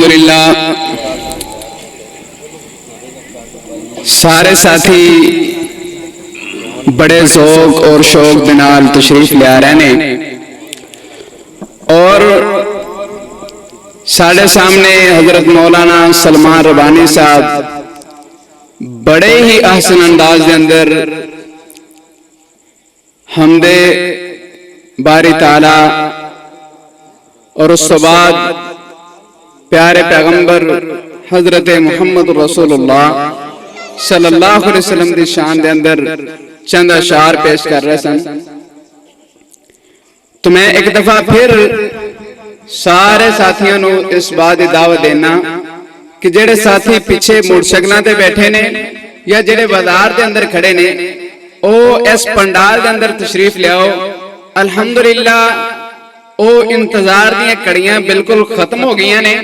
अल्हम्दुलिल्लाह सारे साथी बड़े ज़ौक़ और शौक दे नाल तशरीफ लिया रहे ने और साढ़े सामने हजरत मौलाना सलमान रबानी साहब बड़े ही अहसन अंदाज के अंदर हमदे बारी ताला और उस बाद प्यारे पैगंबर हजरत मुहम्मद रसूलुल्लाह सल्लल्लाहु अलैहि वसल्लम की शान के अंदर चंद अशार पेश कर रहे सन। तो मैं एक दफा फिर सारे साथियों को इस बात की दावत देना कि जेड़े साथी पिछे मोटरसाइकिलों ते बैठे ने या जेड़े बाजार के अंदर खड़े ने ओ इस पंडाल के अंदर तशरीफ लियाओ। अल्हम्दुलिल्लाह ओ इंतजार दी कड़ियां बिल्कुल खत्म हो गई ने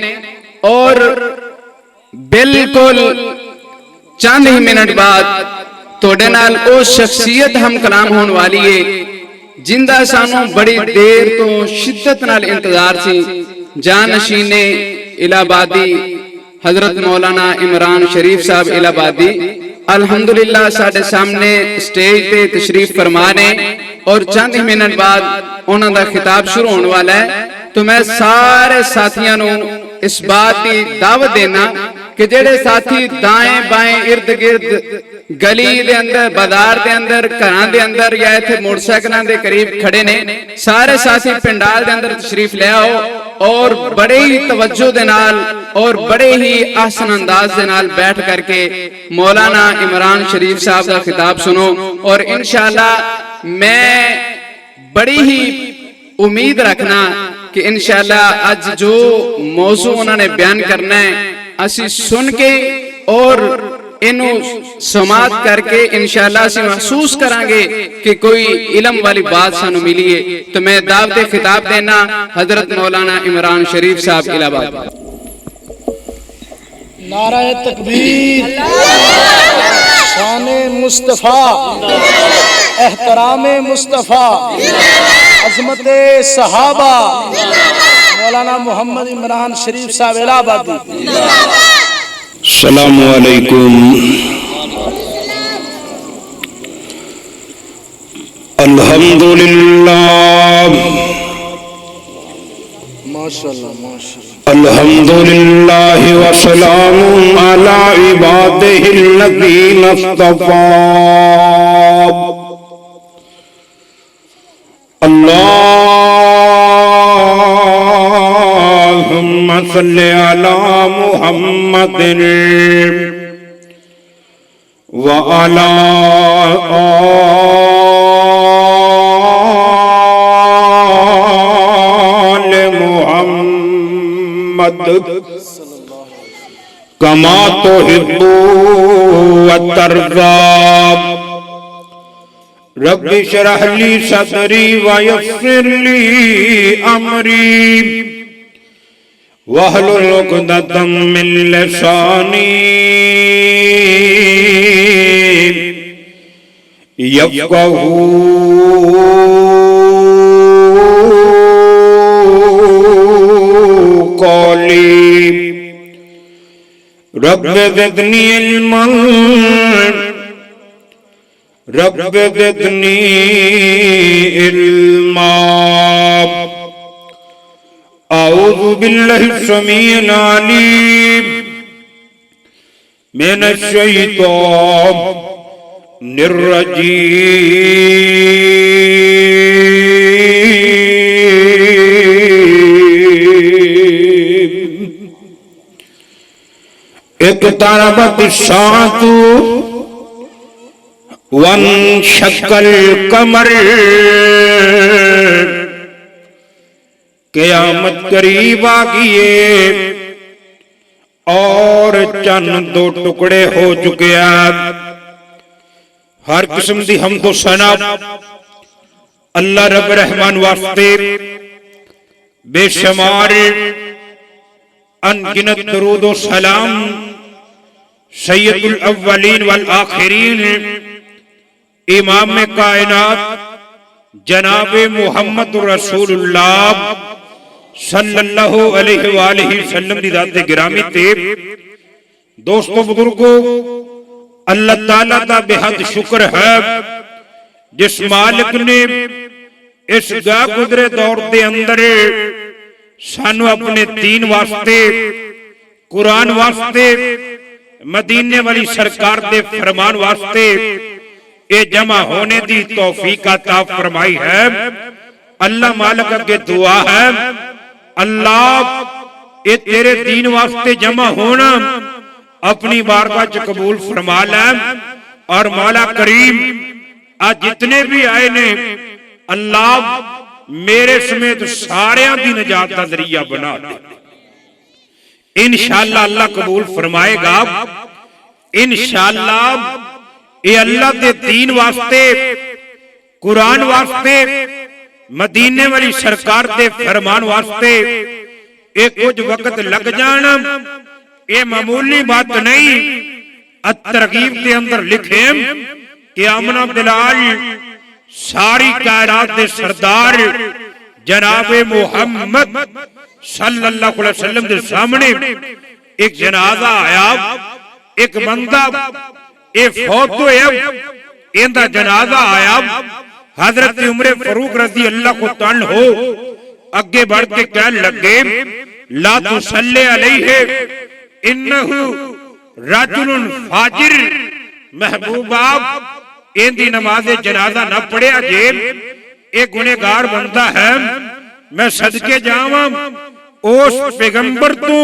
और बिल्कुल चंद ही मिनट बाद तुहाडे नाल ओ शख्सियत हम कलाम होने वाली है जिंदा सानू बड़ी देर तो शिद्दत नाल इंतजार सी। जानशीने इलाहाबादी हजरत मौलाना इमरान शरीफ साहब इलाहाबादी अल्हम्दुलिल्लाह साडे सामने स्टेज ते तशरीफ फरमा ने और चंद ही मिनट बाद उन्हों का खिताब शुरू होने वाला है। तो मैं सारे साथियों को इस बात की दावत देना कि जेड़े साथी दाएं बाएं इर्द गिर्द गली दे अंदर बाजार के अंदर घरां दे अंदर या इत्थे मोटरसाइकिलों के करीब खड़े ने सारे साथी पंडाल के अंदर तशरीफ ले आओ और बड़े ही तवज्जो दे नाल और बड़े ही आसन अंदाज दे नाल बैठ करके मौलाना इमरान शरीफ साहब का खिताब सुनो। और इंशाअल्लाह मैं बड़ी ही उम्मीद रखना कि इंशाअल्लाह आज जो मौजू उन्होंने बयान करना है असी सुन के और इनू समात करके इंशाअल्लाह असी महसूस करांगे कि कोई इल्म वाली बात सानू मिली है। तो मैं दावत खिताब देना हजरत मौलाना इमरान शरीफ साहब इलाहाबाद। नाराए तकबीर, शाने मुस्तफा, एहतरामे मुस्तफा, अजमते सहाबा, मौलाना मोहम्मद इमरान शरीफ साहब इलाहाबादी। अस्सलामु अलैकुम। अल्हम्दुलिल्लाह माशाअल्लाह माशाअल्लाह। अल्हम्दुलिल्लाह व सलामुन अला इबादिहिल्लज़ीना इस्तफ़ा। अल्लाहुम्मा सल्लि अला मुहम्मदिन व अला आलि मुहम्मद कमा तुहिब्बु व तर्ज़ा। रब्बि इश्रह ली सदरी व यस्सिर ली अमरी वहलुल उक़दतम मिन लिसानी यफ़क़हू क़ौली। Rabbi ज़िदनी इल्मन rabbi ज़िदनी इल्मा। अऊज़ु बिल्लाहि समीइल अलीम मिनश शैतानिर रजीम। इक़्तरबतिश साअतु वंशक्कल कमर। क़यामत करीब आ गई है और चंद दो टुकड़े हो चुके हैं। हर किस्म की हमको सना अल्लाह रब रहमान वास्ते बेशुमार अनगिनत दरूद व सलाम सैयदुल अव्वलीन वल आखिरीन इमाम कायनात जनाब मोहम्मद रसूलुल्लाह सल्लल्लाहु अलैहि वालैहि वसल्लम दी ज़ात गिरामी ते दोस्तों बुजुर्गो अल्लाह ताला दा बेहद शुक्र है जिस मालिक ने इस गा गुजरे दौर के अंदर सानू अपने दीन वास्ते कुरान वास्ते मदीने वाली सरकार के फरमान वास्ते ये जमा होने की तौफीक अता फरमाई है। अल्लाह मालिक अगे दुआ है, अल्लाह ये तेरे दीन वास्ते जमा होना अपनी बारगाह च कबूल फरमा ले। और मौला करीम आज जितने भी आए ने अल्लाह मेरे समेत सारियां दी निजात का जरिया बना दे। इंशाअल्लाह अल्लाह कबूल फरमाएगा। इंशाअल्लाह ये अल्लाह के दीन वास्ते कुरान वास्ते मदीने वाली सरकार के फरमान वास्ते ये कुछ वक्त लग जाना ये मामूली बात नहीं। तरगीब के अंदर लिखे कि आमना बिलाल सारी कायनात के सरदार जनाबे मुहम्मद सल्लल्लाहु अलैहि वसल्लम के सामने एक जनाजा आया, एक बंदा ये फौत होया, इनका जनाजा आया। हजरत उमर फारूक रजी अल्लाह को तन हो अगे बढ़ के कह लगे ला तुसल्ली अलैहि इन्नहु रजुलुन फाजिर। महबूबा इनकी नमाज जनाजा न पढ़िया जे एक गुनेगार बनता है। मैं सदके जावा उस पैगंबर तो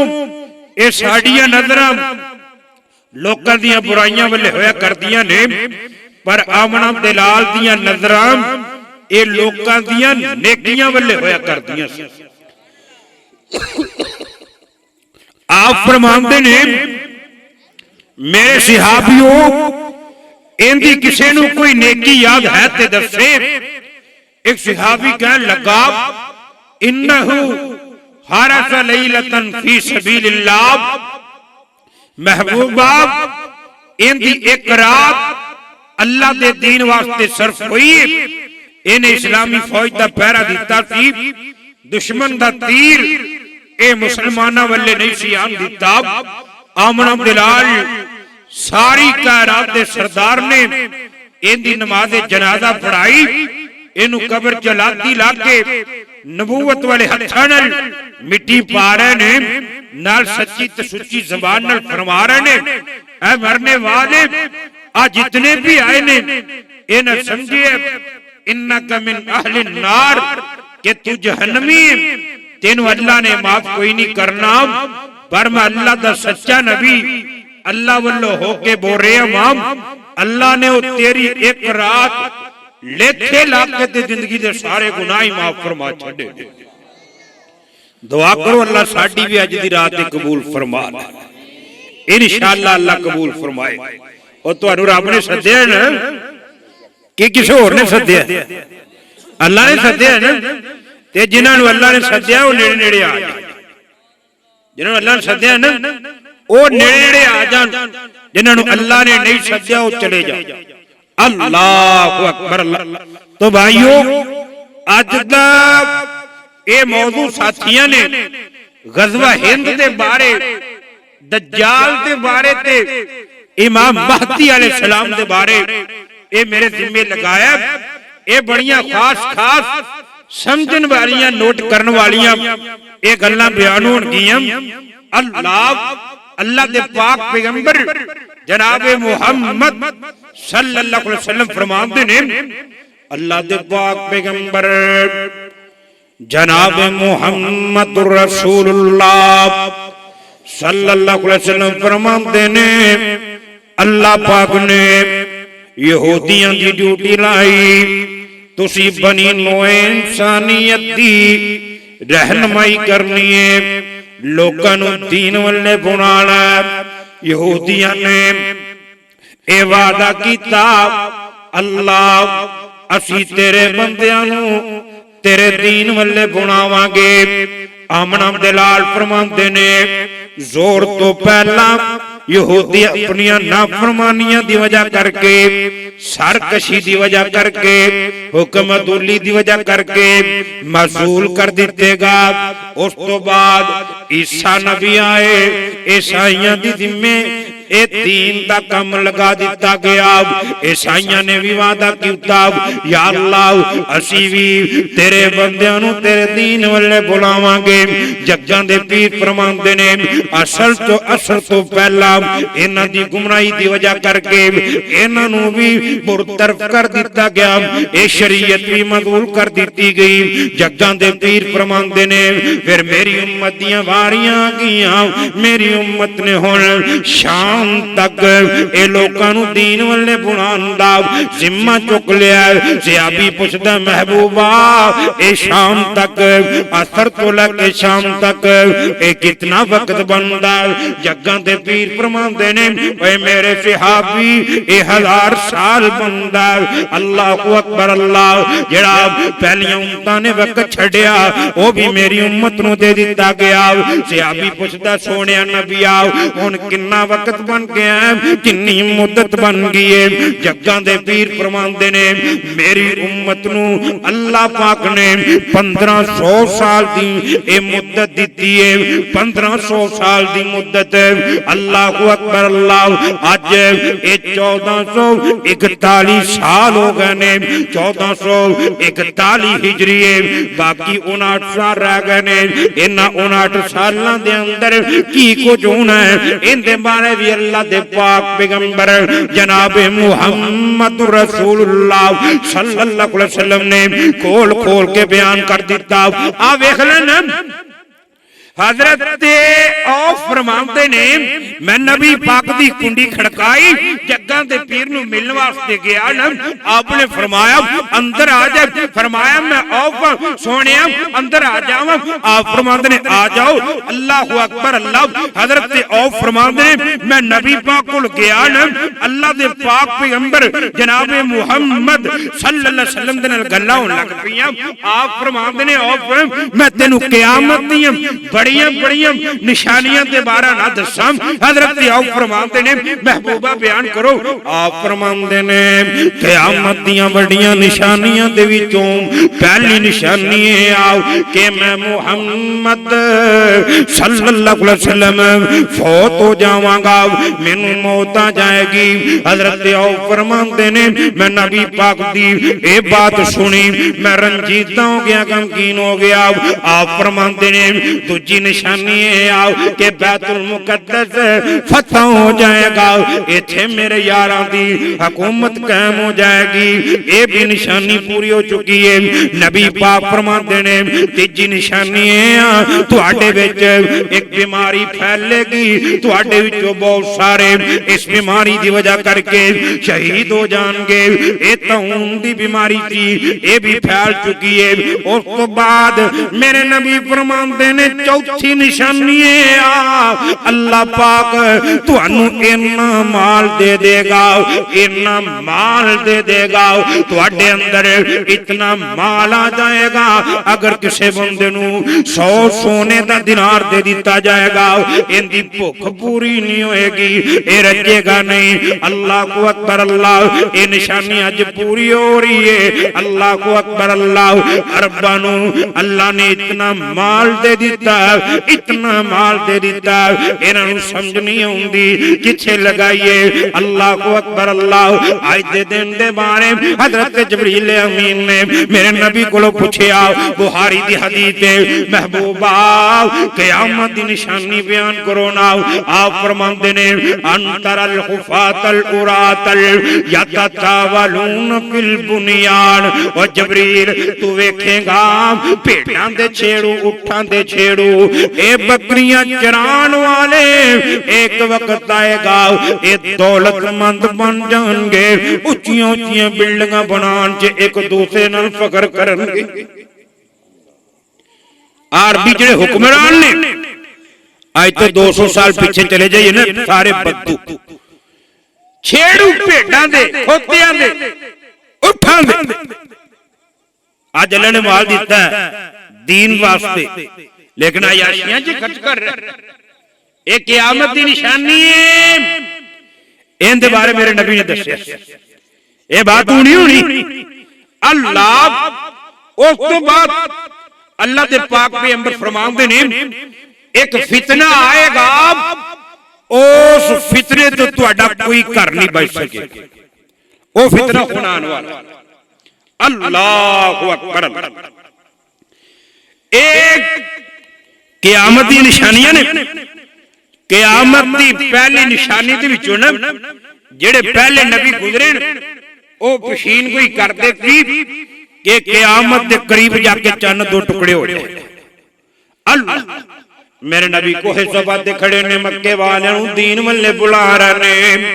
ये साड़ियां नजर लोकां दियां बुराइयां वाले होया करदियां ने, पर आमना बिलाल दियां नजर ये लोकां दियां नेकियां वाले होया करदियां। आप फरमाते ने मेरे सिहाबियों इनकी किसी नू कोई नेकी याद है ते दसे। एक सिहाबी कह लगा इन्नहु हरस लैलतन फी सबीलिल्लाह। महबूबा इनकी एक रात अल्लाह के दीन वास्ते सर्फ हुई। इन्हें इस्लामी फौज का पहरा दिता सी, दुश्मन का तीर ए मुसलमाना वाले नहीं सी आन दिता। आमना बिलाल सारी कायनात के सरदार ने इनकी नमाज जनाजा पढ़ाई। इनू कब्र च लाती ला के नबूवत वाले हत्थां नाल मिट्टी पा रहे ने, नाल सच्ची ते सुच्ची ज़बान नाल फरमा रहे ने ऐ मरने वाले आ जितने भी आए ने इन्हें समझे इन्नका मिन अहलिन नार के तू जहन्नमी तेनू अल्लाह ने माफ कोई नहीं करना। पर मैं अल्लाह दा सच्चा नबी अल्लाह वल्लों होके बोल रहे माम अल्लाह ने वो तेरी एक रात लेखे लाके ते जिंदगी दे सारे गुनाह ही माफ फरमा छड़े। दुआ करो अल्लाह साडी भी अज दी रात कबूल फरमा ले। इंशाअल्लाह अल्लाह कबूल फरमाए। और तुहानू रब ने सद्दिया ना कि किसी होर ने सद्दिया? अल्लाह ने सद्दिया ना। ते जिन्हां नू अल्लाह ने सद्दिया वो नेड़े नेड़े आ जाए। जिन्होंने अल्लाह ने सद्दिया ना वो नेड़े आ जान, जिन्होंने अल्लाह ने नहीं सद्दिया वो चले जाओ। अल्लाहु अकबर। तो भाइयों अज दा ये मौजू साथियों ने गज़वा हिंद के बारे, दज्जाल के बारे ते इमाम महदी अलैहिस्सलाम के बारे ये मेरे जिम्मे लगाया। ये बड़ियां खास खास समझन वालियां नोट करने वालियां ये गल्लां बयान होणगियां। अल्लाह के पाक पैगंबर जनाबे मुहम्मद सल्लल्लाहु अलैहि वसल्लम फरमाते ने, अल्लाह के पाक पैगंबर जनाबे मुहम्मद रसूलुल्लाह सल्लल्लाहु अलैहि वसल्लम फरमाते ने, अल्लाह पाक ने यहूदियों की ड्यूटी लाई तुसी बनी नोए इंसानियत दी रहनुमाई करनी है, लोकां नू दीन वल्ले बुलाना। यहूदियां ने ए वादा कीता अल्लाह असी तेरे बंदियां नू तेरे दीन वल्ले बुलावांगे। आमना बिलाल फरमांदे ने जोर तो पहला ਯਹੂਦੀ ਆਪਣੀਆਂ ਨਾਫਰਮਾਨੀਆਂ ਦੀ ਵਜ੍ਹਾ ਕਰਕੇ, ਸਰਕਸ਼ੀ ਦੀ ਵਜ੍ਹਾ ਕਰਕੇ, ਹੁਕਮ ਅਦੂਲੀ ਦੀ ਵਜ੍ਹਾ ਕਰਕੇ ਮਸੂਲ ਕਰ ਦਿੱਤੇਗਾ। ਉਸ ਤੋਂ ਬਾਅਦ ਈਸਾ ਨਬੀ ਆਏ, ਈਸਾਈਆਂ ਦੀ ਜ਼ਿੰਮੇ ਇਹ दीन दा कम लगा दिता गया। ईसाइयां ने भी वादा किया, या अल्लाह असी भी तेरे बंदियां नूं तेरे दीन वाले बुलावांगे। जग्गां दे पीर फरमांदे ने असल तो पहला इन्हां दी गुमराही दी वजह करके इन्हां नूं भी मुरतरफ कर दिता गया, ये शरीयत भी मकबूल कर दी गई। जग्गां दे पीर फरमांदे ने फिर मेरी उम्मत दियां वारियां आ गईयां, मेरी उम्मत ने हुण शाम तक ये लोकां नूं दीन वाले बुलाउण दा जिम्मा चुक लिया। सियाबी पुछदा महबूबा ये शाम तक, असर तो लेके शाम तक ये कितना वक्त बनदा? जग्गां दे पीर फरमांदे ने ओए मेरे सिहाबी ये 1000 साल बनदा। अल्लाहु अकबर अल्लाह। जेड़ा पहलियां उम्मतां ने वक्त छड्या वो भी मेरी उम्मत नूं दे दिता गया। सियाबी पुछदा सोहणिया नबिया हुण कितना वक्त बन गया, कितनी मुद्दत बन गई है? जग्गां दे पीर फरमांदे ने मेरी उम्मत नूं अल्लाह पाक ने 1500 साल दी ये मुद्दत दी है। 1500 साल दी मुद्दत। अल्लाहु अकबर अल्लाह। अज ये 1441 साल हो गए ने, 1441 हिजरी है, बाकी 59 साल रह गए ने। इन्हां 59 सालां दे अंदर की कुछ होना है इनके बारे भी अल्लाह दे पाक पैगंबर जनाब मुहम्मद रसूलुल्लाह सल्लल्लाहु अलैहि वसल्लम ने खोल खोल के बयान कर दिता। आ वेख लेना हजरत औफ फरमाते ने मैं नबी पाक दी कुंडी खड़काई, जग्गां दे पीर नूं मिलने वास्ते गया ना, आपने फरमाया अंदर आ जा। फरमाया मैं औफ सोहणिया अंदर आ जावां? आप फरमाते ने आ जाओ। अल्लाहु अकबर अल्लाह। हजरत औफ फरमाते ने मैं नबी पाक कोल गया ना, अल्लाह दे पाक पैगंबर जनाब मुहम्मद सल्लल्लाहु अलैहि वसल्लम दे नाल गल्लां होण लग पईयां। आप फरमाते ने औफ मैं तेनू क़यामत दी बड़ियां निशानियां दे बारे ना दसां? हजरत औफ फरमाते ने महबूबा बयान करो। आप फरमाते ने क़यामत दियां बड़ियां निशानियां दे विचों पहली निशानी है आओ कि मैं मुहम्मद सल्लल्लाहु अलैहि वसल्लम फौत हो जावांगा, मैनू मौत आ जाएगी। हजरत औफ फरमाते ने मैं नबी पाक दी ये बात सुनी, मैं रंजीदा हो गया, गमगीन हो गया। आप फरमाते ने दूजी निशानी है आओ कि बैतुल मुकद्दस फतह हो जाएगा, इत्थे मेरे यारां दी हुकूमत कायम हो जाएगी। ये भी निशानी पूरी हो चुकी है। नबी पाक फरमाते ने तीजी निशानी है तुहाडे विच एक बीमारी फैलेगी, तुहाडे विचों बहुत सारे इस बीमारी दी वजह करके शहीद हो जाएंगे। ये तऊन दी बीमारी थी, ये भी फैल चुकी है। उस तो बाद मेरे नबी फरमाते ने चौथी निशानी है अल्लाह पाक तुहानू इन्ना माल दे देगा, इन्ना माल दे देगा, तुहाडे अंदर इतना माल आ जाएगा अगर किसी बंदे नू 100 सोने दा दिनार दे दिता जाएगा इनकी भुख पूरी नहीं होएगी, ये रजेगा नहीं। अल्लाह को अकबर अल्लाह। ये निशानी अज पूरी हो रही है। अल्लाह को अकबर अल्लाह। अरबां नू अल्लाह ने इतना माल दे दिता, इतना माल दे दिता, इन्हां नूं समझ नहीं आउंदी किथे लगाइए। अल्लाह को अकबर अल्लाह। आज दे दिन दे बारे हजरत जबरील अमीन ने मेरे नबी कोलों पूछया, बुखारी दी हदीस है, महबूबा क़यामत दी निशानी बयान करो ना। आप फरमांदे ने अंतरल खुफातल उरातल यततावलून फिल बुनियान। ओ जबरील तू वेखेगा भेड़ां दे छेड़ू, उठां दे छेड़ू, ए बकरियां चरान वाले एक वक्त आएगा ये दौलतमंद बन जाएंगे, उच्चियां उच्चियां बिल्डिंगां बनान च एक दूसरे नाल फखर करनगे। आरबी जेड़े हुक्मरान ने आज तो 200 साल पीछे चले जाइए ना, सारे बद्दू छेड़ू भेड़ां दे, खोतियां दे, उठां दे। आज अल्लाह ने माल दिता है दीन वास्ते, लेकिन आयाशियां च खर्च कर रहे। ये क़यामत की निशानी है। इनके बारे मेरे नबी ने दस्या ये बात होनी होनी अल्लाह उस तो बाद अल्लाह के पाक पैगंबर फरमाते ने एक फितना आएगा उस फितने तो तुहाडा कोई घर नहीं बच सके। वो फितना होना आने वाला। अल्लाहु अकबर। एक क़यामत दी निशानियां ने। क़यामत दी पहली निशानी दे विचों ना जेड़े पहले नबी गुजरे ने वो पशीन कोई करदे कि क़यामत दे करीब जाके चन्न दो टुकड़े हो जाए। अल्लाह मेरे नबी कोहे सफा ते खड़े ने मक्के वाले दीन वल्ले बुला रहे ने।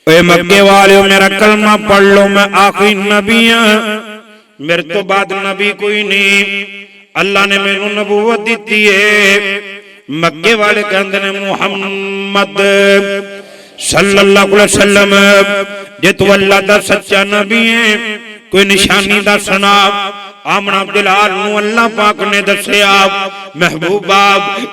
ए मक्के वाले मेरा कलमा पढ़ लो मैं आखिरी नबी हां मेरे तो बाद नबी कोई नहीं। अल्लाह ने मैनू नबूवत दी है। मक्के वाले कहते ने मुहम्मद सल्लल्लाहु अलैहि वसल्लम जे तू अल्लाह दा सच्चा नबी है कोई निशानी दसना। आमना बिलाल नू अल्लाह पाक ने दस्या महबूबा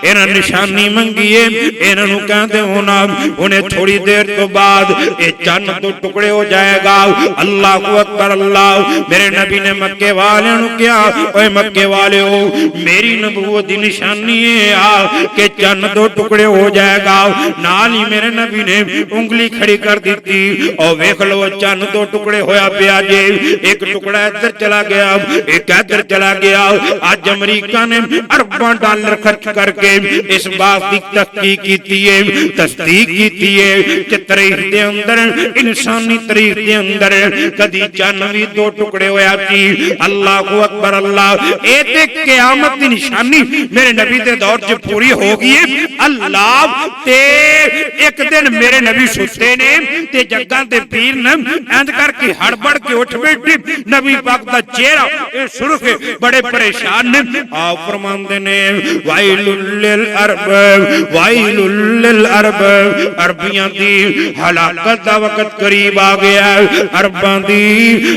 इन्हां निशानी मंगी है इन्हां नू कहंदे होना उन्हें थोड़ी देर तो बाद ये चन्न तो टुकड़े हो जाएगा। अल्लाहु अकबर। अल्लाह मेरे नबी ने मक्के वाले नू कहा ओए मक्के वाले हो मेरी नबूवत दी निशानी है कि चन्न दो टुकड़े हो जाएगा। नाल ही मेरे नबी ने उंगली खड़ी कर दी और वेख लो चन्न दो टुकड़े होया पिया जे। एक टुकड़ा इधर चला गया एक इधर चला गया। आज अमेरिका ने अरबों डॉलर खर्च करके इस बात की तहकीक की है तस्दीक की है कि तारीख के अंदर इंसानी तारीख के अंदर कदी चन्न भी दो टुकड़े होया सी। अल्लाहु अकबर। अल्लाह ए ते क़यामत की निशानी मेरे नबी के दौर च पूरी हो गई है। अल्लाह ते एक दिन मेरे नबी सुते ने ते जग्गां ते पीर ने इंज करके हड़बड़ के उठ बैठे। नबी पाक दा चेहरा सुर्ख बड़े परेशान ने। आप फरमाते ने वाइलुल लिल अरब अरबियां दी हलाकत दा वक्त करीब आ गया। अरबां दी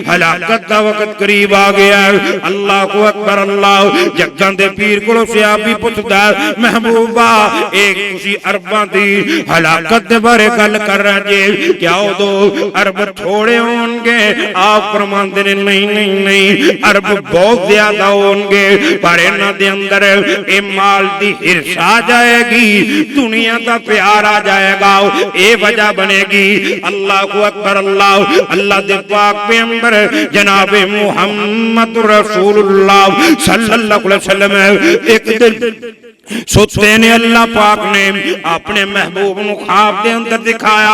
हलाकत दा वक्त करीब आ गया। अल्लाहु अकबर। अल्लाह जग्गां दे पीर कोलों सियाब भी पुछदा महबूबा एक तुसी अरबां दी हलाकत दे बारे गल कर रहे जे क्या दो अरब थोड़े होंगे। आप फरमाते ने नहीं नहीं नहीं अरब बहुत ज्यादा होंगे पर इन्हां दे अंदर ए माल दी हिरस आ जाएगी दुनिया का प्यार आ जाएगा ये वजह बनेगी। अल्लाहु अकबर। अल्लाह अल्लाह दे पाक पैगंबर जनाब मुहम्मद रसूलुल्लाह सल्लल्लाहु अलैहि वसल्लम एक दिन सोते ने अल्लाह पाक ने अपने महबूब नू ख्वाब दे अंदर दिखाया।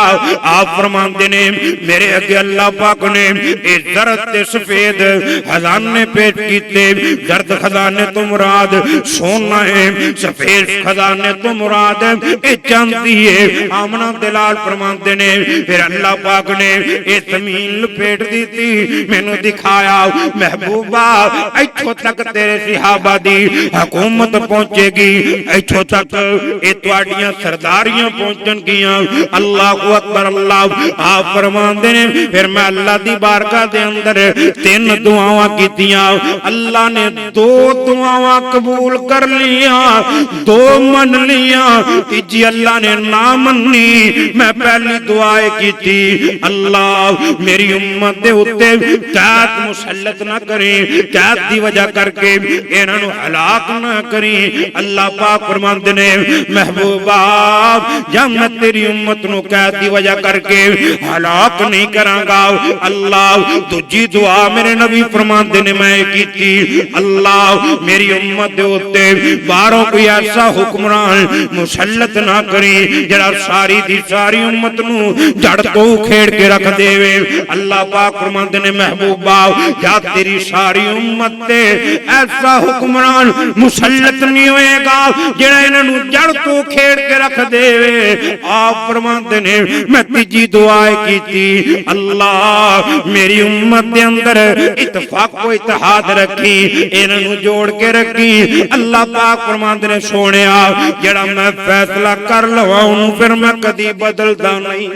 आप फरमाते ने मेरे अगे अल्लाह पाक ने इस जरद ते सफेद खजाने पेश कीते। जरद खजाने तो मुराद सोना है सफेद खजाने तो मुराद है चांदी है। आमना दिलाल फरमाते ने फिर अल्लाह पाक ने ये जमीन लपेट दी थी मैनू दिखाया महबूबा इत्थों तक तेरे सहाबा दी हुकूमत पहुंचेगी इत्थों तक ये तुहाडियां सरदारियां पहुंचणगियां। अल्लाहु अकबर। अल्लाह आप फरमाते ने फिर मैं अल्लाह दी बारगाह दे अंदर तीन दुआवां कीतियां। अल्लाह ने दो दुआवां कबूल कर लिया दो मन लिया तीजी अल्लाह ने ना मन्नी। मैं पहली दुआ की थी अल्लाह मेरी उम्मत दे उत्ते कैद मुसल्लत ना करी कैद दी वजह करके इन्हां नूं हलाक ना करी। अल्लाह पाक फरमाते ने महबूबा जब मैं तेरी उम्मत नूं कैद दी वजह करके हलाक नहीं करांगा। अल्लाह दूजी दुआ मेरे नबी फरमाते ने मैं की थी अल्लाह मेरी उम्मत दे उत्ते बाहरों कोई ऐसा हुक्मरान मुसल्लत ना करी जरा सारी दी सारी उम्मत नूं जड़ तो उखेड़ के रख देवे। अल्लाह पाक फरमाते ने महबूबा या तेरी सारी उम्मत ते ऐसा हुक्मरान मुसल्लत नहीं होएगा जेड़ा इन्हां नूं जड़ तो खेड़ के रख देवे। आप फरमाते ने मैं तीजी दुआ की थी अल्लाह मेरी उम्मत दे अंदर इत्तेफाक को इत्तेहाद रखी इन्हां नूं जोड़ के रखी। अल्लाह पाक फरमाते ने सोनिया जेड़ा मैं फैसला कर लवां उहनूं फिर मैं कदी बदलदा नहीं।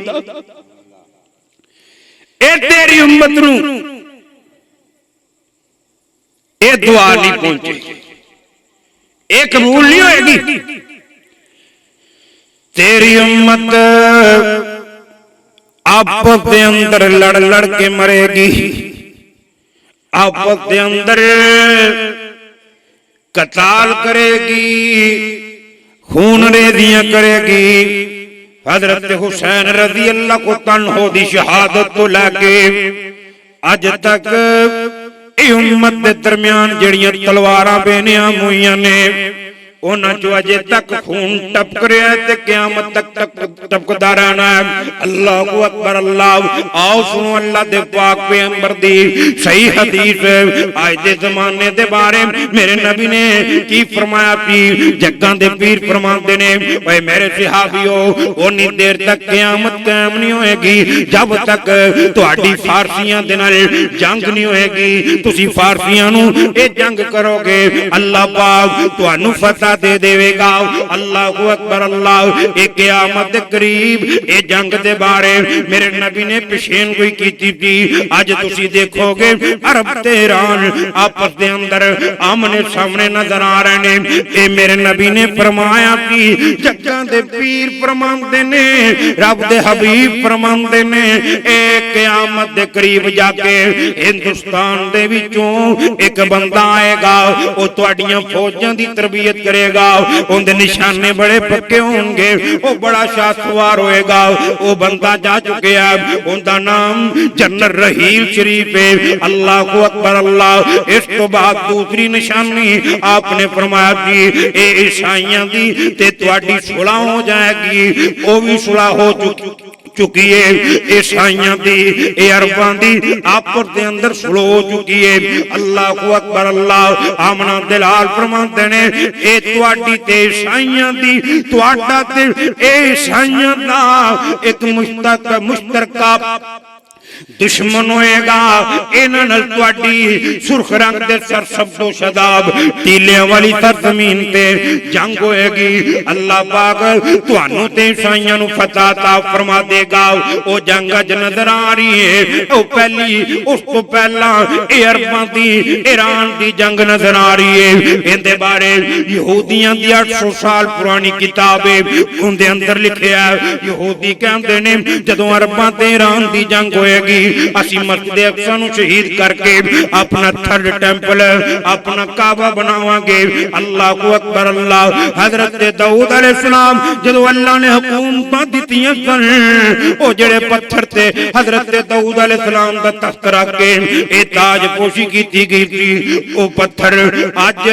ए तेरी उम्मत नूं ए दुआ नहीं पहुंची ये कबूल नहीं होएगी। तेरी उम्मत आपस के अंदर लड़ लड़ के मरेगी, आपस के अंदर कताल करेगी, खून रेजियां करेगी। हजरत हुसैन रजी अल्लाह को तन्हो दी शहादत तो लैके अज तक ये उम्मत के दरम्यान जड़ियां तलवारां बेनियां हुई ने उन्हां चों अजे तक खून टपक रहा है ते क़यामत तक टपकदा रहना है। अल्लाहु अकबर। अल्लाह आओ सुनो अल्लाह दे पाक पैगंबर दी सही हदीस आज दे जमाने दे बारे मेरे नबी ने की फरमाया पी जग्गां दे पीर फरमांदे ने ओए मेरे सहाबियो उन्नी देर तक क़यामत कायम नहीं होएगी जब तक तुहाडी फारसियां दे नाल जंग नहीं होएगी। तुसी फारसियां नूं ए जंग करोगे अल्लाह पाक तुहानू फतह दे देवेगा। अल्लाहु अकबर। अल्लाह एक क़यामत दे करीब ए जंग दे बारे मेरे नबी ने पेशेन कोई कीती थी। अज तुसी देखोगे अरब ते ईरान आपस दे अंदर आमने सामने नजर आ रहे ने। ए मेरे नबी ने फरमाया कि जग्गां दे पीर फरमांदे ने रब दे हबीब फरमांदे ने ए क़यामत दे करीब जाके हिंदुस्तान दे विचों एक बंदा आएगा ओ तुहाडियां फौजां दी तरबियत करे उनके निशाने बड़े पक्के होंगे वो बड़ा शासवार होएगा। वो बंदा जा चुके है उनका नाम जनरल रहील शरीफ है। अल्लाह को अकबर। अल्लाह। इस तो बाद दूसरी निशानी आपने फरमाया कि ए ईसाइयां दी ते तुहाडी सुलह हो जाएगी। वो भी सुलह हो चुकी है। ईसाइयां दी ए अरबां दी आपस दे अंदर सुलह हो चुकी है। अल्लाह को अकबर। अल्लाह। आमना दिलाल फरमाते ने ए तुहाडी ते ईसाइयां दी तुहाडा ते ए ईसाइयां दा एक मुश्तरका दुश्मन होएगा। इन्हां नाल तुहाडी सुर्ख रंग दे सरसब्दो शदाब टीलियां वाली सरजमीन ते जंग होएगी। अल्लाह पाक तुहानू ते ईसाइयां नू फतह अता फरमा देगा। ओ जंग अज नजर आ रही है ओ पहली उस तो पहला ए अरबां दी ईरान दी जंग नजर आ रही है। इहदे बारे यहूदियां दी 800 साल पुरानी किताब है उनदे अंदर लिखिया यहूदी कहंदे ने जदों अरबां ते ईरान दी जंग होएगी असी मस्जिद अक्सा नू शहीद करके अपना थर्ड टेंपल अपना काबा बनावांगे। अल्लाह को अकबर। अल्लाह। हजरत दाऊद अलैहिस्सलाम जदों अल्लाह ने हुकूमतां दित्तियां सन ओ जेड़े पत्थर ते हजरत दाऊद अलैहिस्सलाम दा तख्त रख के ए ताजपोशी कीती गई थी ओ पत्थर अज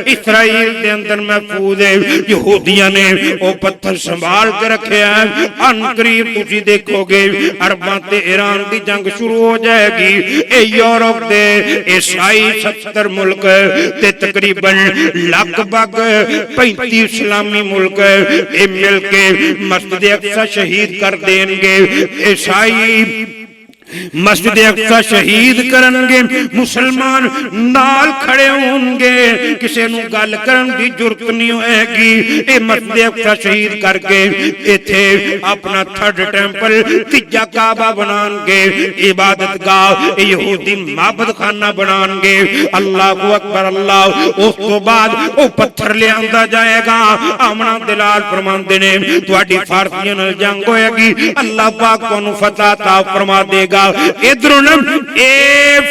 इस्राइल दे अंदर महफूज है। यहूदियां ने ओ पत्थर संभाल के रखे हैं। अनकरीब तुसी देखोगे अरबां ते ईरान दी जंग शुरू हो जाएगी। ए यूरोप दे ईसाई 70 मुल्क ते तकरीबन लगभग 35 इस्लामी मुल्क ए मिलके मस्जिद अक्सा शहीद कर देंगे। ईसाई मस्जिद अक्सा शहीद करनगे मुसलमान नाल खड़े होंगे किसी नू गल करन दी जुरत नहीं होएगी। ए मस्जिद अक्सा शहीद करके इथे अपना थर्ड टेंपल तीजा काबा बनाएंगे इबादत गाह यहूदी माबद खाना बनाएंगे। अल्लाह को अकबर। अल्लाह। उस तो बाद वो पत्थर ले आंदा जाएगा। आमना दिलाल फरमांदे ने तुहाडी फारसियां नाल जंग होएगी अल्लाह पाक तुहानू फतह अता फरमा देगा। इधरों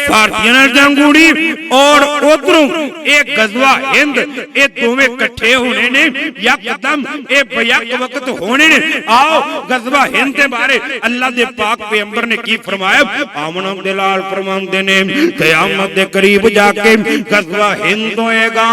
फारसियां जंग उड़ी और उधरों एक गजवा हिंद ये दोवें इकट्ठे होने ने यकदम ए बयक वक्त होने ने। आओ गजवा हिंद के बारे अल्लाह दे पाक पैगंबर ने की फरमाया आमना दिलाल फरमांदे ने क़यामत दे करीब जाके गजवा हिंद होएगा।